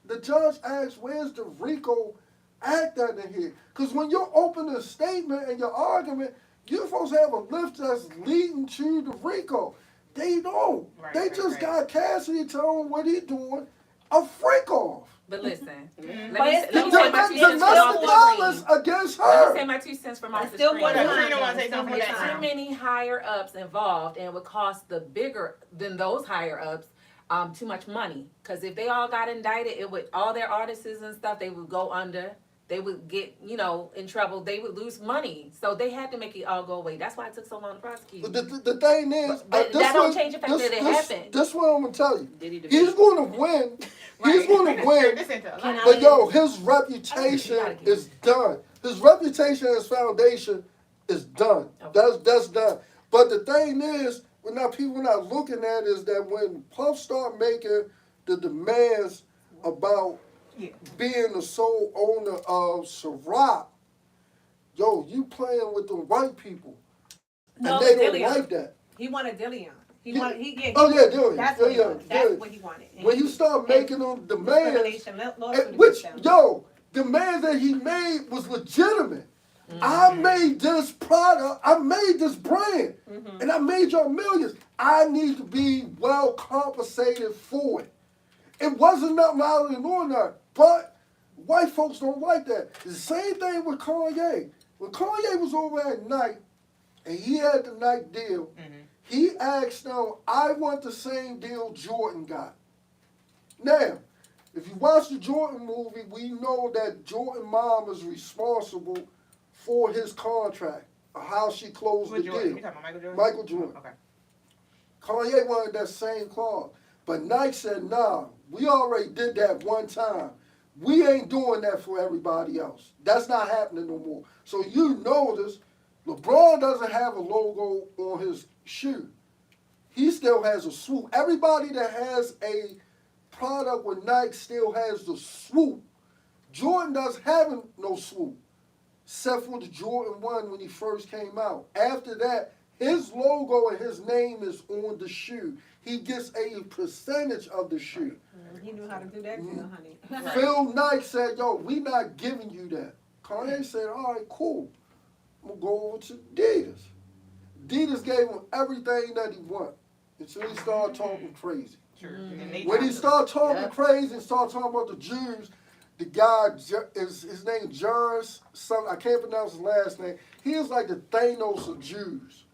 the judge asked, where's the RICO act that in here? Because when you open a statement and your argument, you're supposed to have a list that's leading to the RICO. They don't. Right, They right, just right. got Cassidy telling what he doing, a freak off. But listen, Mhm. let me say my 2 Domestic cents from off the violence screen. against Let me say her. my 2 cents from I off the still screen. want What to up? Trina wanna say something There's for that too many higher ups involved, and it would cost the bigger than those higher ups too much money. Because if they all got indicted, it would all their artists and stuff they would go under. They would get in trouble. They would lose money. So they had to make it all go away. That's why it took so long to prosecute. But the thing is, But this that don't one- change the fact this- that it this- happened. This one I'm gonna tell you. Diddy He's going to win. He's going to win. Can I- But yo, his reputation is done. His reputation and his foundation is done. Okay. That's done. But the thing is, what now people not looking at is that when Puff start making the demands about being the sole owner of Ciroc, yo, you playing with the white people, No, and they don't Dillion. like that. He wanted Dillion. He Yeah. wanted. Oh yeah, Dillion. That's what he Yeah, wanted. yeah. That's what he wanted. And When he- you start making them demands, discrimination lawsuit which, against them. yo, the man that he made was legitimate. I made this product, I made this brand, and I made y'all millions. I need to be well compensated for it. It wasn't nothing out of the ordinary, but White folks don't like that. It's the same thing with Kanye. When Kanye was over at Nike and he had the Nike deal, he asked them, I want the same deal Jordan got. Now, if you watch the Jordan movie, we know that Jordan mom is responsible for his contract, or how she closed the Jordan? deal. You talking about Michael Jordan? Michael Jordan. Okay. Kanye wanted that same clause. But Nike said, nah, we already did that one time. We ain't doing that for everybody else. That's not happening no more. So you notice LeBron doesn't have a logo on his shoe. He still has a swoop. Everybody that has a product with Nike still has the swoop. Jordan doesn't have no swoop, except for the Jordan 1 when he first came out. After that, his logo and his name is on the shoe. He gets a percentage of the shoe. He knew how to do that too, honey. Phil Knight said, yo, we not giving you that. Kanye said, all right, cool. I'm going to go over to Adidas. Adidas gave him everything that he wanted until he started talking crazy. Sure. When he started talking crazy and started talking about the Jews, the guy, his name Jairus, I can't pronounce his last name. He is like the Thanos of Jews.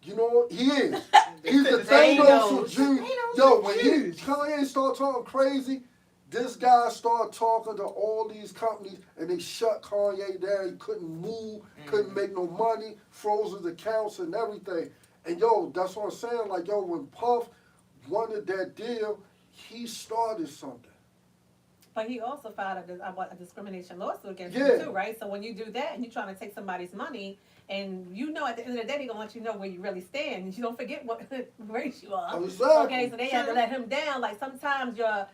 You know, he is. He's the Thanos of Jews. Yo, when Kanye started talking crazy, this guy started talking to all these companies, and they shut Kanye down. He couldn't move, couldn't make no money, froze his accounts and everything. And yo, that's what I'm saying. Like, yo, when Puff wanted that deal, he started something. But he also filed a discrimination lawsuit against you too, right? So when you do that and you're trying to take somebody's money, and you know at the end of the day they're gonna let you know where you really stand, and you don't forget what race you are. Exactly. Okay, so they had to let him down. Like sometimes you have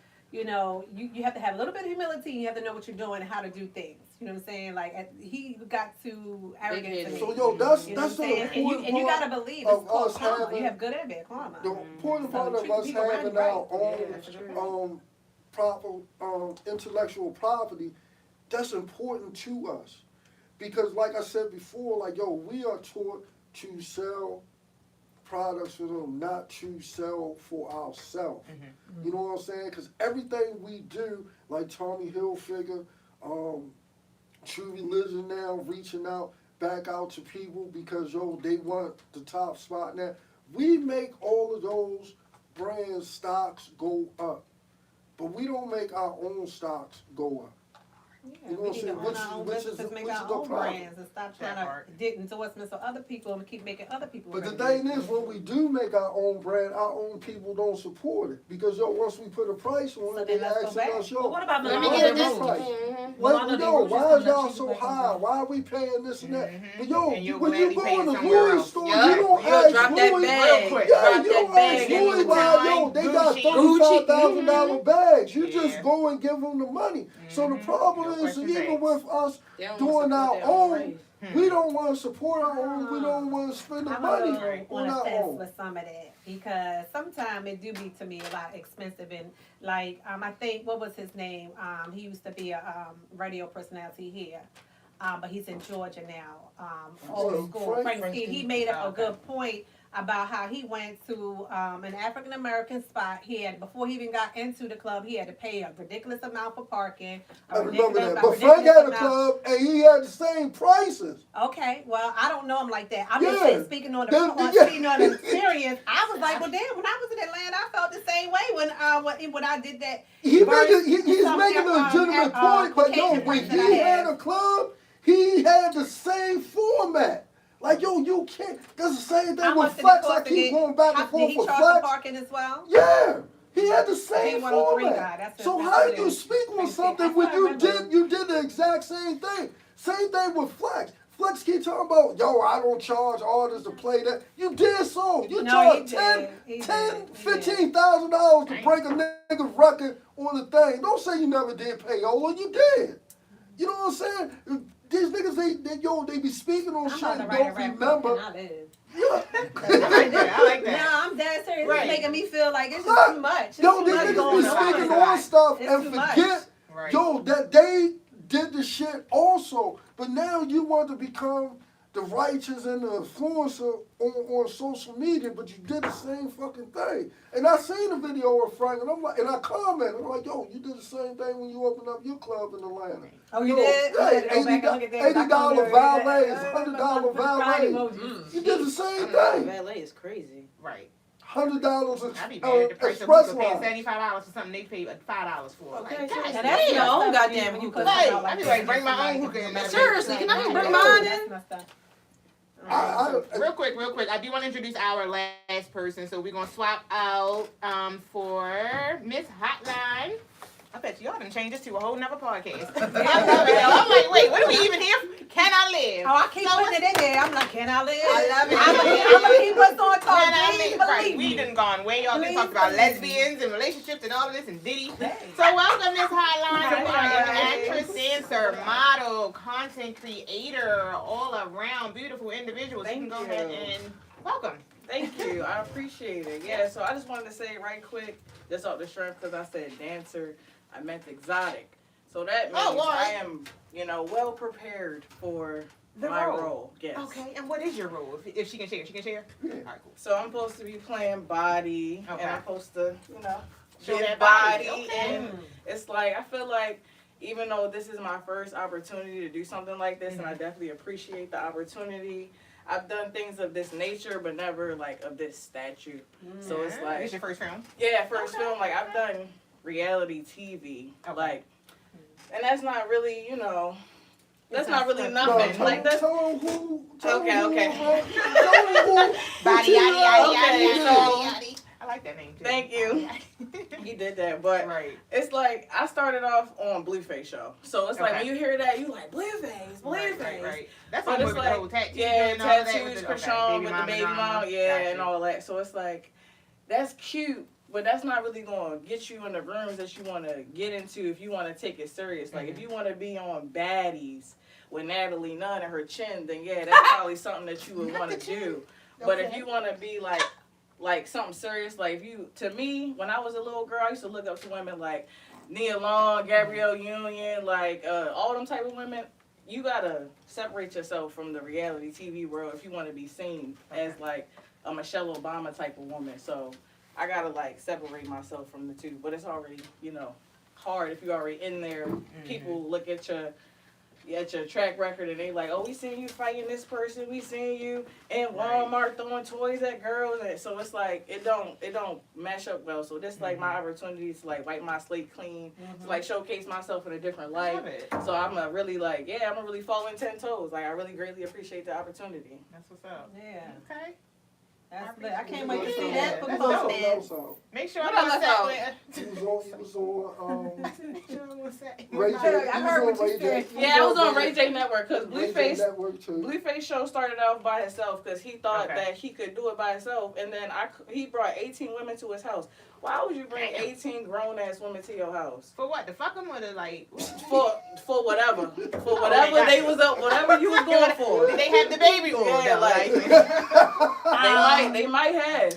to have a little bit of humility, and you have to know what you're doing and how to do things. You know what I'm saying? Like he got too arrogant to me. So yo, that's you know the important and you gotta believe it's called karma. You have good and bad karma. The important part of us having our own proper intellectual property, that's important to us. Because like I said before, like, yo, we are taught to sell products for them, not to sell for ourselves. You know what I'm saying? Because everything we do, like Tommy Hilfiger, True Religion now, reaching out, back out to people because, yo, they want the top spot now. We make all of those brand stocks go up. But we don't make our own stocks go up. Yeah, You know we what I'm need to saying? own our own businesses, make our own brands, and stop trying to get endorsements for other people and keep making other people. But the thing is, when we do make our own brand, our own people don't support it. Because, yo, once we put a price on it, they asking us, yo, But what about Let me get this. price? Mm-hmm. Like, yo, why is y'all so high? Why are we paying this and that? But, yo, when you go in the Louis store, you don't ask drop that Louis. bag. Yeah, Drop you don't that ask bag. Louis why, yo, they got $35,000 bags. You just go and give them the money. So the problem is, even with us doing our own, we don't want to support our own. We don't want to spend the money on our own. With some of that because sometimes it do be to me a lot expensive and like I think what was his name? He used to be a radio personality here. But he's in Georgia now. Old school. Frank Ski. He made up a good point about how he went to an African American spot. Before he even got into the club, he had to pay a ridiculous amount for parking. I remember that. But Frank had a club and he had the same prices. Okay, well, I don't know him like that. I'm just saying, speaking on the experience, I was like, well, damn, when I was in Atlanta, I felt the same way when I did that. He's making a legitimate point, but yo, when he had a club, he had the same format. Like, yo, you can't. That's the same thing with Flex. I keep going back and forth for Flex. Did he charge parking as well? Yeah. He had the same format. So how you speak on something when you did the exact same thing? Same thing with Flex. Flex keep talking about, yo, I don't charge artists to play that. You did so. You charge $15,000 to break a nigga record on the thing. Don't say you never did payola. You did. You know what I'm saying? These niggas, they be speaking on shit and don't remember. Yeah. I like that. No, I'm dead serious. It's making me feel like it's just too much. Yo, these niggas be speaking on stuff and forget, yo, that they did the shit also. But now you want to become the righteous and the influencer on social media, but you did the same fucking thing. And I seen the video of Frank, and I'm like, and I commented, I'm like, yo, you did the same thing when you opened up your club in Atlanta. Oh, you Yo, did? yeah, $80 valet, $100 valet. You did the same thing. Valet is crazy. Right. $100 I'd be mad at the person who express could pay line. $75 for something they paid $5 for. Okay, Like, so God, now that's your own stuff goddamn you hookah. put Hey, out like I'd be that. like, bring my own hookah in that Seriously, bitch. can I Like, bring yeah. mine in? That's messed up. Real quick, I do want to introduce our last person. So we're gonna swap out for Miss Hotline. I bet y'all done changed this to a whole nother podcast. I love it. I'm like, wait, what are we even here for? Can I live? Oh, I keep putting it in there. I'm like, can I live? I love it. I'm gonna keep us on Can talk. I Please live? Right, believe we me. done gone way off. We Please talked about believe me. lesbians and relationships and all of this and Diddy. So welcome, Miss Hotline. You are an actress, dancer, model, content creator, all around beautiful individual. So you can Thank go ahead you. and welcome. Thank you. I appreciate it. Yeah, so I just wanted to say right quick, just off the strength, because I said dancer, I meant exotic. So that means I am, well prepared for my role. Yes. Okay, and what is your role? If she can share, she can share? Yeah. All right, cool. So I'm supposed to be playing body, Okay. and I'm supposed to, Show give that body. body. Okay. And it's like, I feel like, even though this is my first opportunity to do something like this, and I definitely appreciate the opportunity, I've done things of this nature, but never like of this stature. So it's like, It's your first film? yeah, first film, like I've done reality TV, Okay. like, and that's not really, that's not really No, nothing. tell Like that's tell them who. Tell Okay, them who, okay. bro. Tell them who. Body, yaddy, yaddy, Okay, yaddy, so- yaddy, yaddy. I like that name too. Thank you. He did that, but Right. it's like I started off on Blueface show, so it's like Okay. when you hear that, you like Blueface. Right. That's But on it's with the like, whole tattoo. yeah, and all that tattoos, with the- Krishan okay, with the baby mom, yeah, and all that. So it's like, that's cute, but that's not really going to get you in the rooms that you want to get into if you want to take it serious. Like, if you want to be on Baddies with Natalie Nunn and her chin, then yeah, that's probably something that you would want to do. But if you want to be like something serious, like if you, to me, when I was a little girl, I used to look up to women like Nia Long, Gabrielle Union, like all them type of women. You gotta separate yourself from the reality TV world if you want to be seen as like a Michelle Obama type of woman. So I gotta like separate myself from the two. But it's already, hard if you're already in there. People look at your track record and they like, oh, we seen you fighting this person, we seen you in Walmart throwing toys at girls, and so it's like it don't mash up well. So this like my opportunity to like wipe my slate clean, to like showcase myself in a different light. Love it. So I'm a really like, I'm gonna really fall in 10 toes. Like I really greatly appreciate the opportunity. That's what's up. Yeah. Okay. That's lit. I can't wait to Yeah, see that that's performance. dope. Make sure What I'm else set out? with. He was on Ray Ray J. I heard what you said. Yeah, I was on Ray J Network because Ray J Blueface Network too. Blueface show started off by himself because he thought Okay. that he could do it by himself, and then he brought 18 women to his house. Why would you bring Damn. 18 grown ass women to your house? For what? To fuck them or to like? For whatever, Oh, they got they you. was up, whatever you was going for. Did they have the baby oil? Yeah, though? like they might have.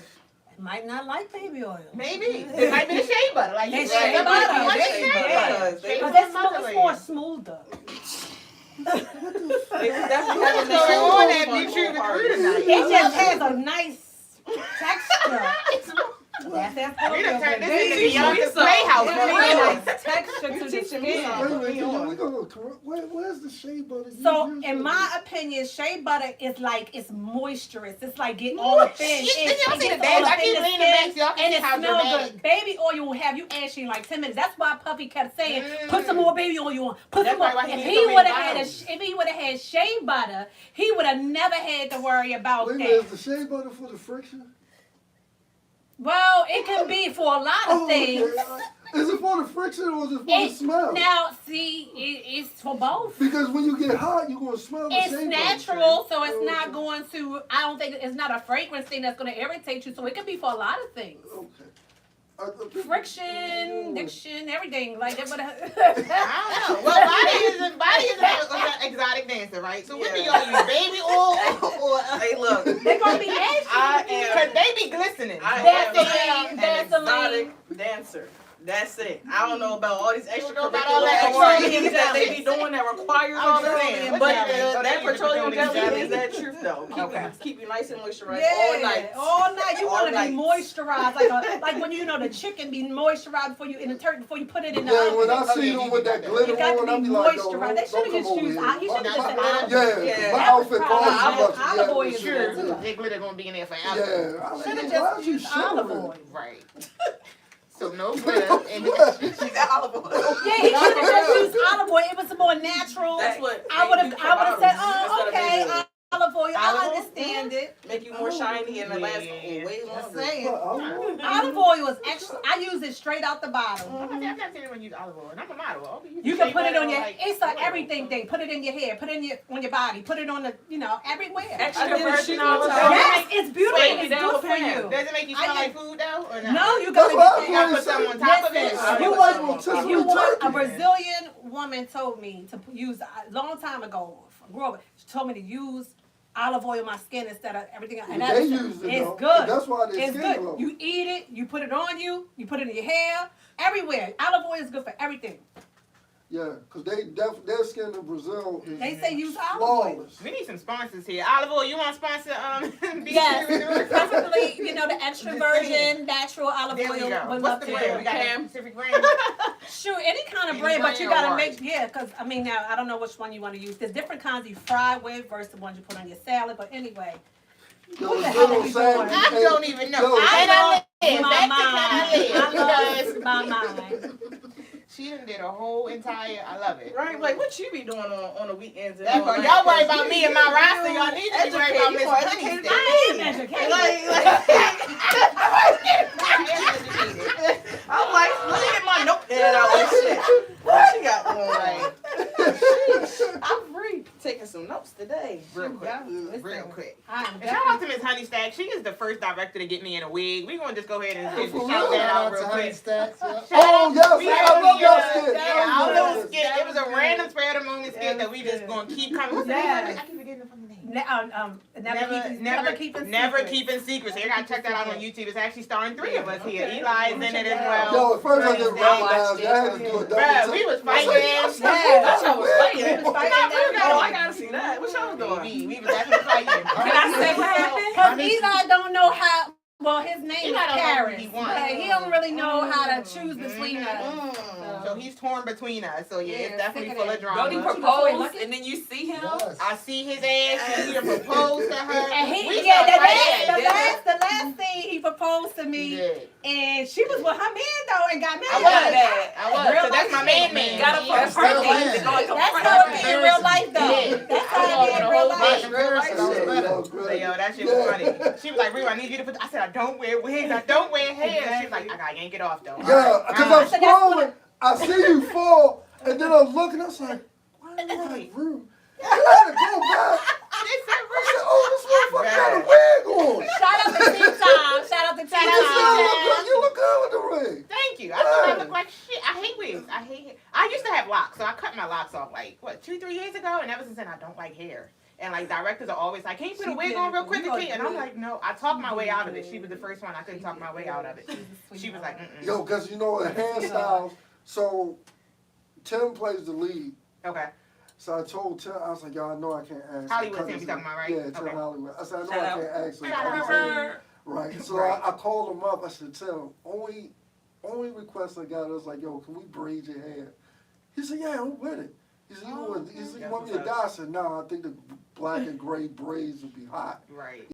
Might not like baby oil. maybe it might be the shea butter. Like you It's said, shea it might be butter. one Yeah, shea yeah. butter. They Shea was But butter it's motherland. more smoother. They was definitely having What's going on at fun Be True to party. True tonight? It just has a nice texture. That's We done turned this Baby, into you Beyonka's saw- Playhouse. Yeah, for yeah. real. nice texture to the teaching me skin. something. Wait, we gonna correct. Where's the shea butter? So, You in said- my opinion, shea butter is like it's moisturous. It's like getting all up in. Did y'all see the gets dance? all I up in keep the leaning skin, back so y'all can and see it how smells dramatic. good. Baby oil will have you ashy in like 10 minutes. That's why Puffy kept saying, Mm. "Put some more baby oil on. Put That's some more." probably why he If needs he so many would have had bottles. if he would have had shea butter, he would have never had to worry about Wait a that. minute, is the shea butter for the friction? Well, it can be for a lot of things. Okay. Is it for the friction or is it for the It, smell? now, see, it's for both. Because when you get hot, you're gonna smell the It's shea butter. natural, so it's Okay. not going to. I don't think it's not a fragrance thing that's going to irritate you. So it could be for a lot of things. Okay. Friction, diction, everything like that. But I don't know. Well, body is an exotic dancer, right? So what do y'all use? Baby oil or Hey, look, they're going to be ashy. I because am. they be glistening. I That's am the an Vaseline. exotic dancer. That's it. I don't know about all these extra don't know about all that things that they be doing that requires all saying, that. but That petroleum jelly jelly. is that truth though. Okay. Keep you nice and moisturized Yeah, all night. all night. You All want to night. be moisturized, like when you know the chicken be moisturized before you in the turkey before you put it in the Yeah, oven. when I see them with that glitter It got to on, I be be like, yo, moisturized. They should have just used. He should have just said olive. yeah, my That was outfit probably- costs too much. olive oil is Sure, good. that glitter gonna be in there forever. Yeah, I Should have why just is you used olive shivering? oil. Right. So no glitter. And She's olive oil. Yeah, he should have just used olive oil. It was more natural. That's what I would have said, oh, instead of okay, making olive oil. Olive I oil? understand it. make you more shiny and it lasts Yeah. way Just longer. saying. Well, Olive oil is extra. I use it straight out the bottle. I've never seen anyone use olive oil, and I'm a model. I'll be using You can shea put it butter on your. like It's an oil. everything thing. Put it in your hair. Put it in on your body. Put it on the everywhere. Extra I did a virgin shoot olive on oil. Yes, it's beautiful. Wait, It's down good with for Pam. you. Does it make you smell like food though, or not? No, you That's gotta what get I'm that. I put some on top of it. Listen, You you like want- rotisserie you want a turkey. Brazilian woman told me to use a long time ago. She told me to use olive oil on my skin instead of everything else. And They that's use it it's though. good. That's why their It's skin good. glow. You eat it, you put it on you, you put it in your hair, everywhere. Olive oil is good for everything. Yeah, because their skin in Brazil is They say use olive oil. flawless. We need some sponsors here. Olive oil, you want to sponsor? Yes, preferably, the extra virgin, natural olive There we oil. go. Would What's love the to brand? do. We got a specific brand. Sure, any kind of Any bread, but you brand, gotta alright. make, because, now, I don't know which one you wanna use. There's different kinds you fry with versus the ones you put on your salad, but anyway. Yo, What the it's hell good are on we Saturday. doing? I Hey, don't even know. yo, I love live. my Back to mind. Can I live? My mind. She done did a whole entire. I love it. Right, like what you be doing on the weekends? And That's all what that? y'all worry about me and my roster. Y'all need to be worried about Miss Educated, Honey. you more educated than I am me. educated. I'm like, let me get my notepad out and shit. What she got on? Right. I'm free. Taking some notes today. Real quick. Listen, Real quick. I am And shout out to Miss Honeystack. She is the first director to get me in a wig. We're gonna just go ahead and For shout real? that out real quick. Oh, yes, We I had love the, y'all uh, skit. Yeah, our Yes. little skit. It was a random spur of the moment skit that we just gonna keep coming. What's the name of it? Yes. I keep forgetting the fucking name. Never keeping secrets. So you gotta check that out on YouTube. It's actually starring three of us here. Okay. Eli's in it as well. Yo, at first I didn't Bruh, recognize you. I had to do a double Bruh, take. we was I fighting. said, That's how I was fighting. We was fighting Oh, I gotta see that. What y'all doing? We was definitely fighting. Can I say what happened? Because Eli don't know how. Well, his name Eli is don't know Paris. who he wants. But he don't really know how to choose between us. So he's torn between us. So yeah, it's definitely sick full of of that. Don't he drama. propose and then you see him? I see his ass and he done proposed to her. And We he, yeah, started fighting at dinner. the last thing he proposed to He me, did. and she was with her man though, and got I married. was. Real So that's my life man. Got up for That's a birthday. real He's going to That's confront how her. it be in real life though. Yeah. That's I was how it be on in a real whole life. bunch of real life Yeah, shit. yeah, So yo, that shit was funny. She was like, Rue, I need you to put. I said, I don't wear wigs. I don't wear hair. She was like, I gotta yank it off though. Yeah, because All I'm right. said, that's scrolling, I see you fall, and then I'm looking, I was like, why am I like rude? I had to go back. I said, oh, this motherfucker got a wig on. Shout out to Teen Time. Shout out to Teen You still look Time. good. You look good with the wig. Thank you. I thought I looked like shit. I hate wigs. I hate hair. I used to have locks, so I cut my locks off like 2-3 years ago, and ever since then I don't like hair. And like directors are always like, "Can you put a wig on real quick?" And I'm like, "No." I talked my way out of it. She was the first one. I couldn't talk my way out of it. She was like, "Mm." Yo, because you know, the hairstyles, so Tim plays the lead. Okay. So I told Tim, I was like, yo, I know I can't ask. Hollywood Tim you talking about, right? Yeah, Tim Okay. Hollywood. I said, I know Shout I out. can't ask him. Shout out. Right. So Right. I called him up. I said, Tim, only request I got was like, yo, can we braid your hair? He said, yeah, I'm with it. He said, you want me to dye? I said, no, I think the black and gray braids would be hot. Right.